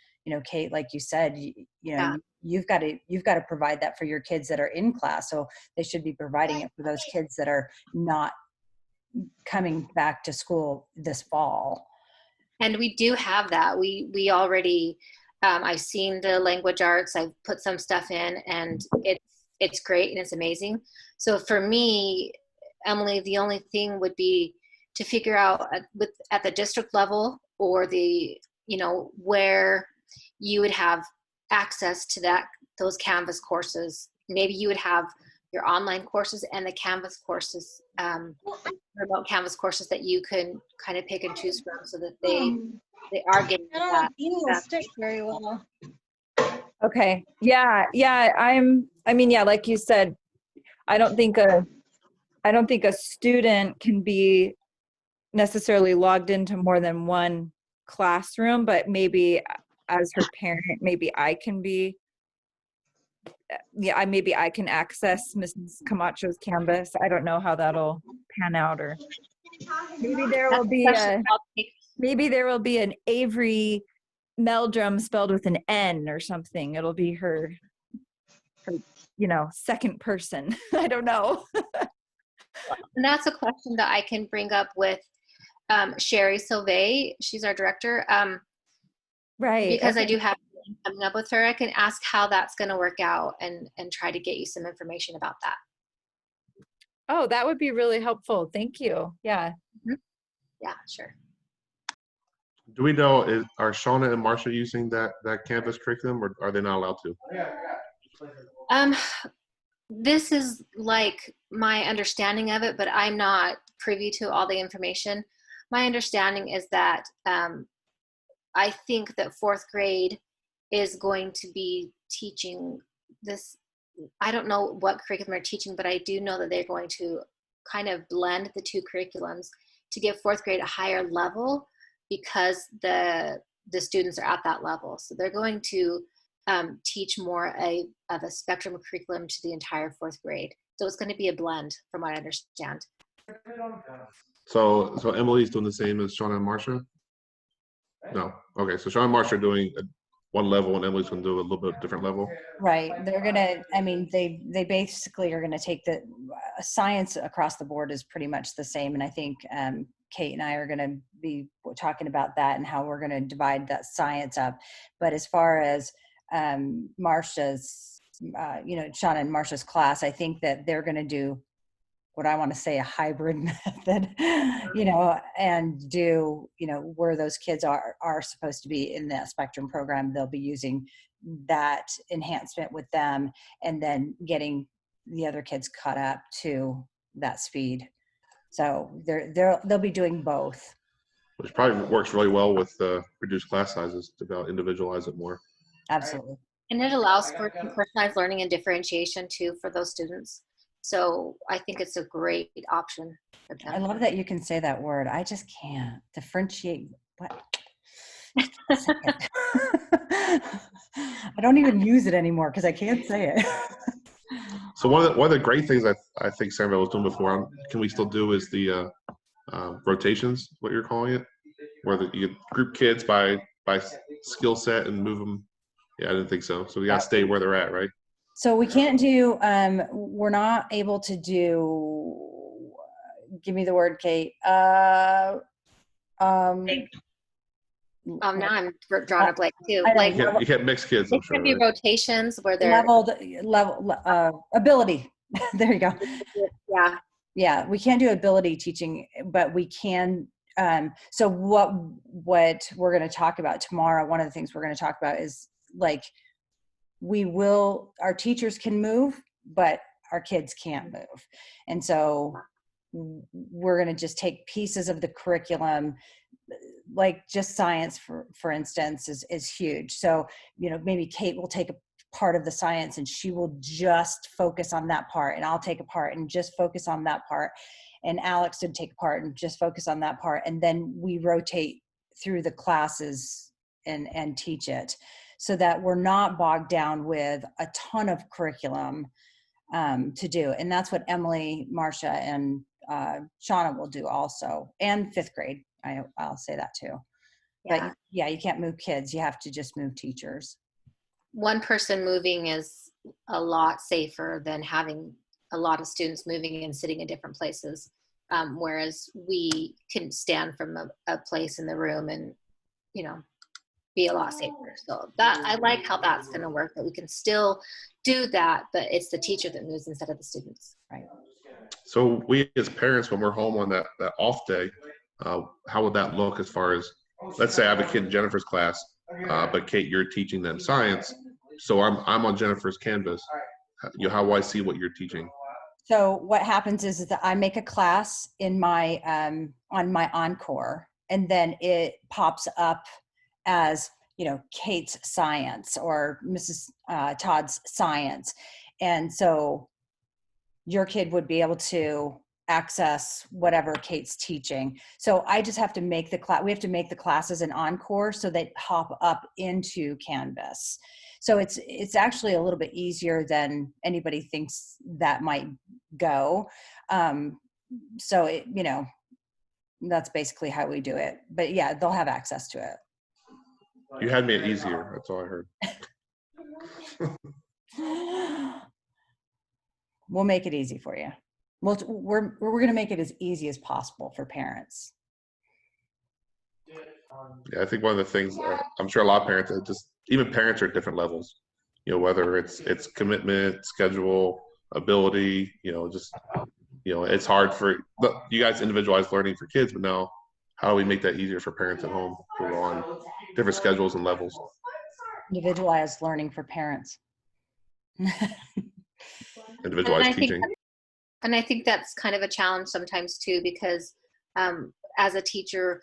Kate, like you said, Yeah. you've got to provide that for your kids that are in class, so they should be providing it for those kids that are not coming back to school this fall. And we do have that. We already, I've seen the language arts. I've put some stuff in, and it's great and it's amazing. So for me, Emily, the only thing would be to figure out at the district level, or where you would have access to those Canvas courses. Maybe you would have your online courses and the Canvas courses, remote Canvas courses that you can kind of pick and choose from, so that they are getting that. Stick very well. Okay. Yeah. Like you said, I don't think a student can be necessarily logged into more than one classroom, but maybe as her parent, maybe I can be. Yeah, maybe I can access Mrs. Camacho's Canvas. I don't know how that'll pan out, or maybe there will be an Avery Meldrum spelled with an N or something. It'll be her second person. I don't know. And that's a question that I can bring up with Sherry Sylvie. She's our director. Right. Because I do have coming up with her, I can ask how that's going to work out and try to get you some information about that. Oh, that would be really helpful. Thank you. Yeah. Mm-hmm. Yeah, sure. Do we know, are Shauna and Marsha using that Canvas curriculum, or are they not allowed to? This is like my understanding of it, but I'm not privy to all the information. My understanding is that I think that fourth grade is going to be teaching this. I don't know what curriculum they're teaching, but I do know that they're going to kind of blend the two curriculums to give fourth grade a higher level, because the students are at that level. So they're going to teach more of a spectrum of curriculum to the entire fourth grade. So it's going to be a blend, from what I understand. So Emily's doing the same as Shauna and Marsha? No. Okay, so Shauna and Marsha are doing one level, and Emily's going to do a little bit different level? Right. They're going to, they basically are going to take the science across the board is pretty much the same. And I think Kate and I are going to be talking about that and how we're going to divide that science up. But as far as Marsha's, Shauna and Marsha's class, I think that they're going to do what I want to say a hybrid method, and do, where those kids are supposed to be in that spectrum program, they'll be using that enhancement with them, and then getting the other kids caught up to that speed. So they'll be doing both. Which probably works really well with reduced class sizes to individualize it more. Absolutely. And it allows for personalized learning and differentiation too for those students. So I think it's a great option for them. I love that you can say that word. I just can't differentiate. What? I don't even use it anymore because I can't say it. So one of the great things I think Centerville was doing before, can we still do, is the rotations, what you're calling it, where you group kids by skill set and move them. Yeah, I didn't think so. So we got to stay where they're at, right? So we can't do, we're not able to do, give me the word, Kate. Now I'm drawing a blank too. Like you can't mix kids. It can be right? rotations where they're level ability. There you go. Yeah. Yeah, we can't do ability teaching, but we can. So what we're going to talk about tomorrow, one of the things we're going to talk about is like, our teachers can move, but our kids can't move. And so we're going to just take pieces of the curriculum like just science, for instance, is huge. So, maybe Kate will take a part of the science and she will just focus on that part, and I'll take a part and just focus on that part, and Alex would take a part and just focus on that part. And then we rotate through the classes and teach it, so that we're not bogged down with a ton of curriculum to do. And that's what Emily, Marcia, and Shauna will do also, and fifth grade. I'll say that too. Yeah. But yeah, you can't move kids. You have to just move teachers. One person moving is a lot safer than having a lot of students moving and sitting in different places. Whereas we can stand from a place in the room and, be a lot safer. So that, I like how that's going to work, that we can still do that, but it's the teacher that moves instead of the students. Right. So we as parents, when we're home on that off day, how would that look as far as, let's say I have a kid in Jennifer's class, but Kate, you're teaching them science. So I'm on Jennifer's Canvas. How do I see what you're teaching? So what happens is that I make a class in my on my Encore, and then it pops up as Kate's science or Mrs. Todd's science, and so your kid would be able to access whatever Kate's teaching. So I just have to make the class. We have to make the classes in Encore so they pop up into Canvas. So it's actually a little bit easier than anybody thinks that might go. So that's basically how we do it. But yeah, they'll have access to it. You had me at easier. That's all I heard. We'll make it easy for you. We're going to make it as easy as possible for parents. Yeah, I think one of the things, I'm sure a lot of parents, even parents are at different levels, whether it's commitment, schedule, ability, it's hard for you guys individualize learning for kids, but now how do we make that easier for parents at home who are on different schedules and levels? Individualized learning for parents. Individualized teaching. And I think that's kind of a challenge sometimes too, because as a teacher,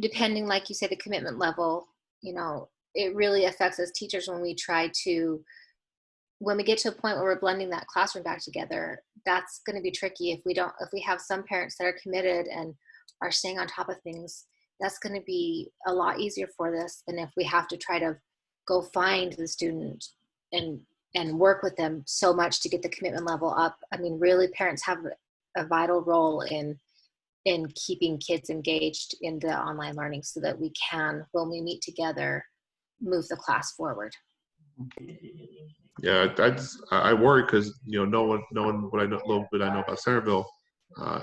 depending, like you say, the commitment level, it really affects us teachers when we get to a point where we're blending that classroom back together. That's going to be tricky if we have some parents that are committed and are staying on top of things. That's going to be a lot easier for this than if we have to try to go find the student and work with them so much to get the commitment level up. I mean, really, parents have a vital role in keeping kids engaged in the online learning so that we can, when we meet together, move the class forward. Yeah, I worry because knowing what I know, a little bit I know about Centerville,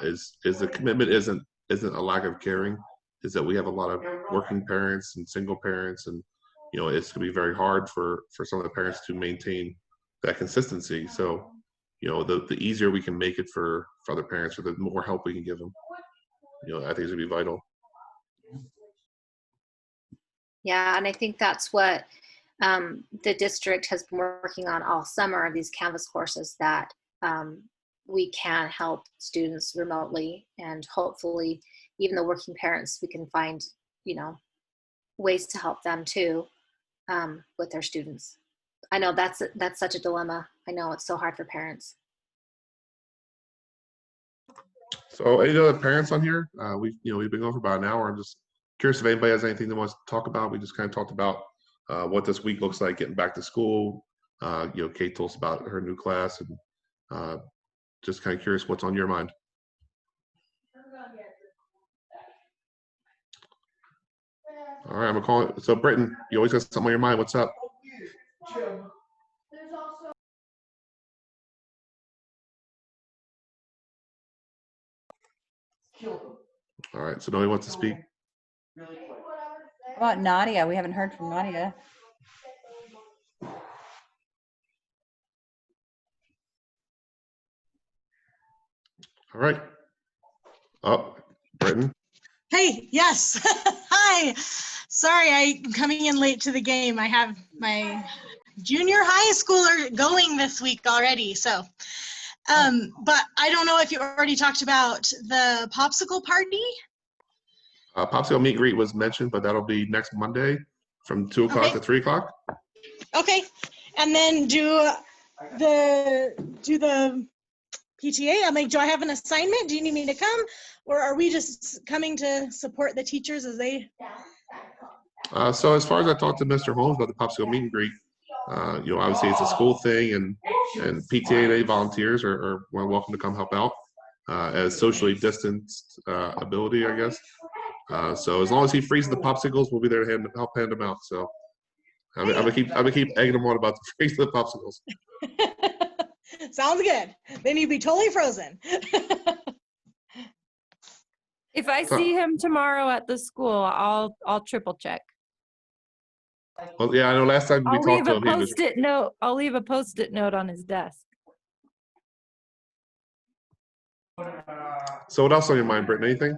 is the commitment isn't a lack of caring, is that we have a lot of working parents and single parents, and it's gonna be very hard for some of the parents to maintain that consistency. So the easier we can make it for other parents, or the more help we can give them, I think it's gonna be vital. Yeah, and I think that's what the district has been working on all summer, these Canvas courses that we can help students remotely, and hopefully even the working parents, we can find, ways to help them too with their students. I know that's such a dilemma. I know it's so hard for parents. So any other parents on here? We've been going for about an hour. I'm just curious if anybody has anything they wants to talk about. We just kind of talked about what this week looks like getting back to school. Kate told us about her new class, and just kind of curious what's on your mind. All right, I'm gonna call it. So Britton, you always got something on your mind. What's up? All right, so nobody wants to speak. How about Nadia? We haven't heard from Nadia. All right. Oh, Britton. Hey, yes. Hi. Sorry, I'm coming in late to the game. I have my junior high schooler going this week already. So, but I don't know if you already talked about the popsicle party. Popsicle meet and greet was mentioned, but that'll be next Monday from 2 o'clock Okay. to 3 o'clock. Okay. And then do the PTA, I'm like, do I have an assignment? Do you need me to come? Or are we just coming to support the teachers as they? So as far as I talked to Mr. Holmes about the Popsicle meet and greet, obviously it's a school thing, and PTA and A volunteers are welcome to come help out as socially distanced ability, I guess. So as long as he freezes the popsicles, we'll be there to help hand them out. So I'm gonna keep egging them on about the freeze the popsicles. Sounds good. Then you'd be totally frozen. If I see him tomorrow at the school, I'll triple check. Well, yeah, I know last time we I'll leave talked to a him, he was. post-it note. I'll leave a post-it note on his desk. So what else on your mind, Brittany? Anything?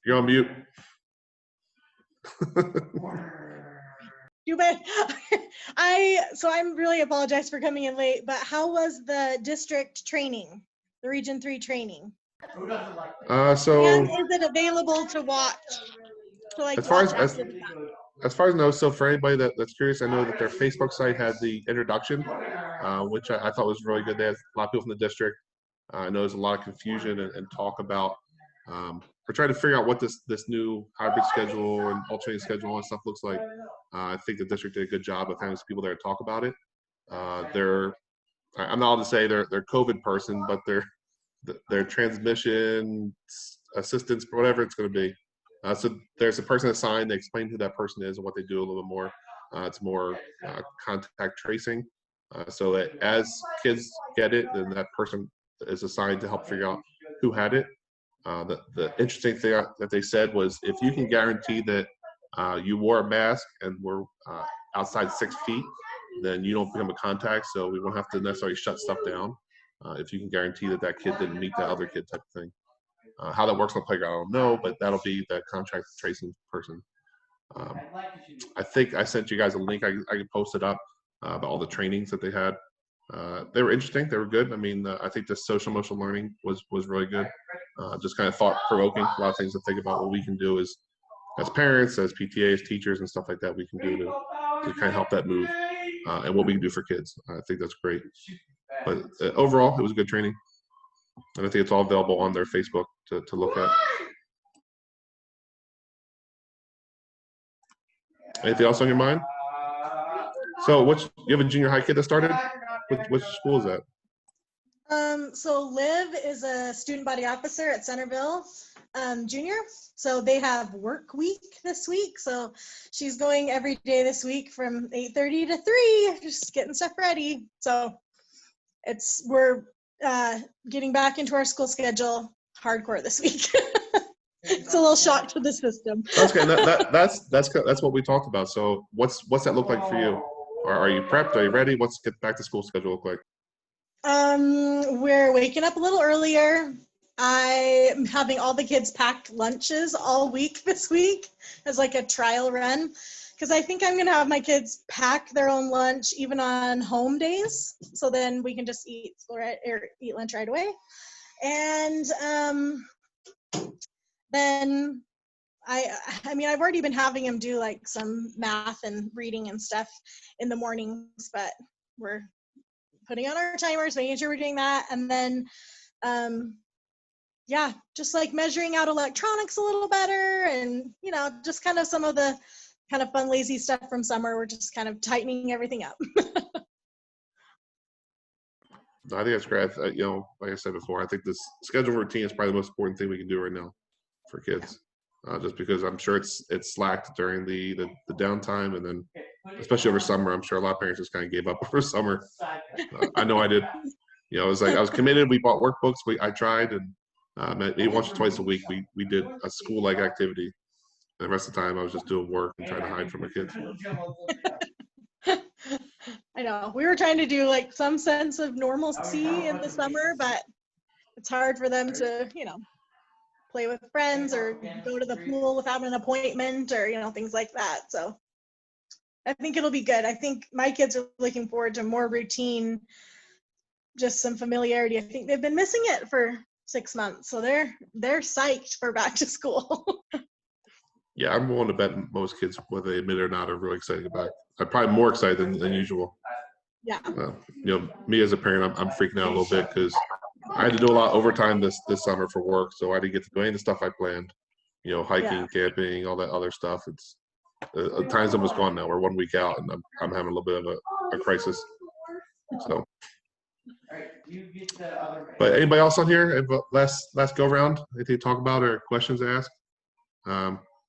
You're on mute. You bet. I'm really apologize for coming in late, but how was the district training, the Region 3 training? So And is it available to watch? To like as far watch as after the fact? as far as I know, so for anybody that's curious, I know that their Facebook site had the introduction, which I thought was really good. They had a lot of people from the district. I know there's a lot of confusion and talk about. We're trying to figure out what this new hybrid schedule and alternating schedule and stuff looks like. I think the district did a good job of having some people there to talk about it. I'm not allowed to say they're COVID person, but their transmission assistance, whatever it's going to be. So there's a person assigned. They explain who that person is and what they do a little bit more. It's more contact tracing. So that as kids get it, then that person is assigned to help figure out who had it. The interesting thing that they said was if you can guarantee that you wore a mask and were outside 6 feet, then you don't become a contact. So we won't have to necessarily shut stuff down if you can guarantee that kid didn't meet that other kid type of thing. How that works on the playground, I don't know, but that'll be the contact tracing person. I think I sent you guys a link. I can post it up about all the trainings that they had. They were interesting. They were good. I mean, I think the social emotional learning was really good. Just kind of thought provoking. A lot of things to think about what we can do as parents, as PTAs, teachers, and stuff like that. We can do to kind of help that move, and what we can do for kids. I think that's great. But overall, it was a good training, and I think it's all available on their Facebook to look at. Anything else on your mind? So, you have a junior high kid that started? Which school is that? So Liv is a student body officer at Centerville Junior. So they have work week this week. So she's going every day this week from 8:30 to 3, just getting stuff ready. So we're getting back into our school schedule hardcore this week. It's a little shock to the system. That's good. That's what we talked about. So what's that look like for you? Are you prepped? Are you ready? What's get back to school schedule look like? We're waking up a little earlier. I'm having all the kids packed lunches all week this week as like a trial run, because I think I'm gonna have my kids pack their own lunch even on home days, so then we can just eat lunch right away. And then I mean, I've already been having them do like some math and reading and stuff in the mornings, but we're putting on our timers, making sure we're doing that. And then, yeah, just like measuring out electronics a little better, and, just kind of some of the kind of fun, lazy stuff from summer. We're just kind of tightening everything up. I think that's great. Like I said before, I think this schedule routine is probably the most important thing we can do right now for kids. Just because I'm sure it's slacked during the downtime, and then especially over summer, I'm sure a lot of parents just kind of gave up over summer. I know I did. It was like I was committed. We bought workbooks. I tried, and maybe once or twice a week we did a school-like activity. And the rest of the time I was just doing work and trying to hide from my kids. I know. We were trying to do like some sense of normalcy in the summer, but it's hard for them to, play with friends or go to the pool without an appointment or, things like that. So I think it'll be good. I think my kids are looking forward to more routine just some familiarity. I think they've been missing it for 6 months, so they're psyched for back to school. Yeah, I'm willing to bet most kids, whether they admit it or not, are really excited about it. I'm probably more excited than usual. Yeah. Me as a parent, I'm freaking out a little bit because I had to do a lot of overtime this summer for work, so I didn't get to do any of the stuff I planned. Hiking, camping, all that other stuff. It's time's almost gone now. We're 1 week out, and I'm having a little bit of a crisis. So, but anybody else on here? Last go round. Anything to talk about or questions to ask?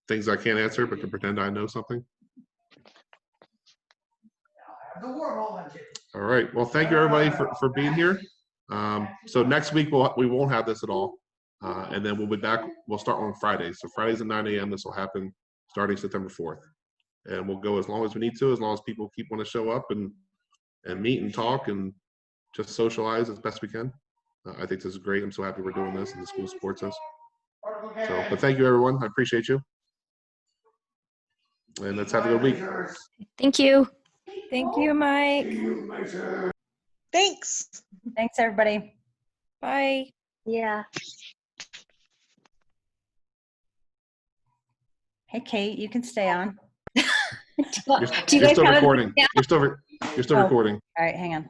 Things I can't answer, but can pretend I know something. All right. Well, thank you everybody for being here. So next week we won't have this at all, and then we'll be back. We'll start on Fridays. So Fridays at 9 a.m. This will happen starting September 4th, and we'll go as long as we need to, as long as people keep wanting to show up and meet and talk and just socialize as best we can. I think this is great. I'm so happy we're doing this, and the school supports us. So, but thank you everyone. I appreciate you, and let's have a good week. Thank you. Thank you, Mike. Thanks. Thanks, everybody. Bye. Yeah. Hey, Kate, you can stay on. You're still recording. You're still recording. All right, hang on.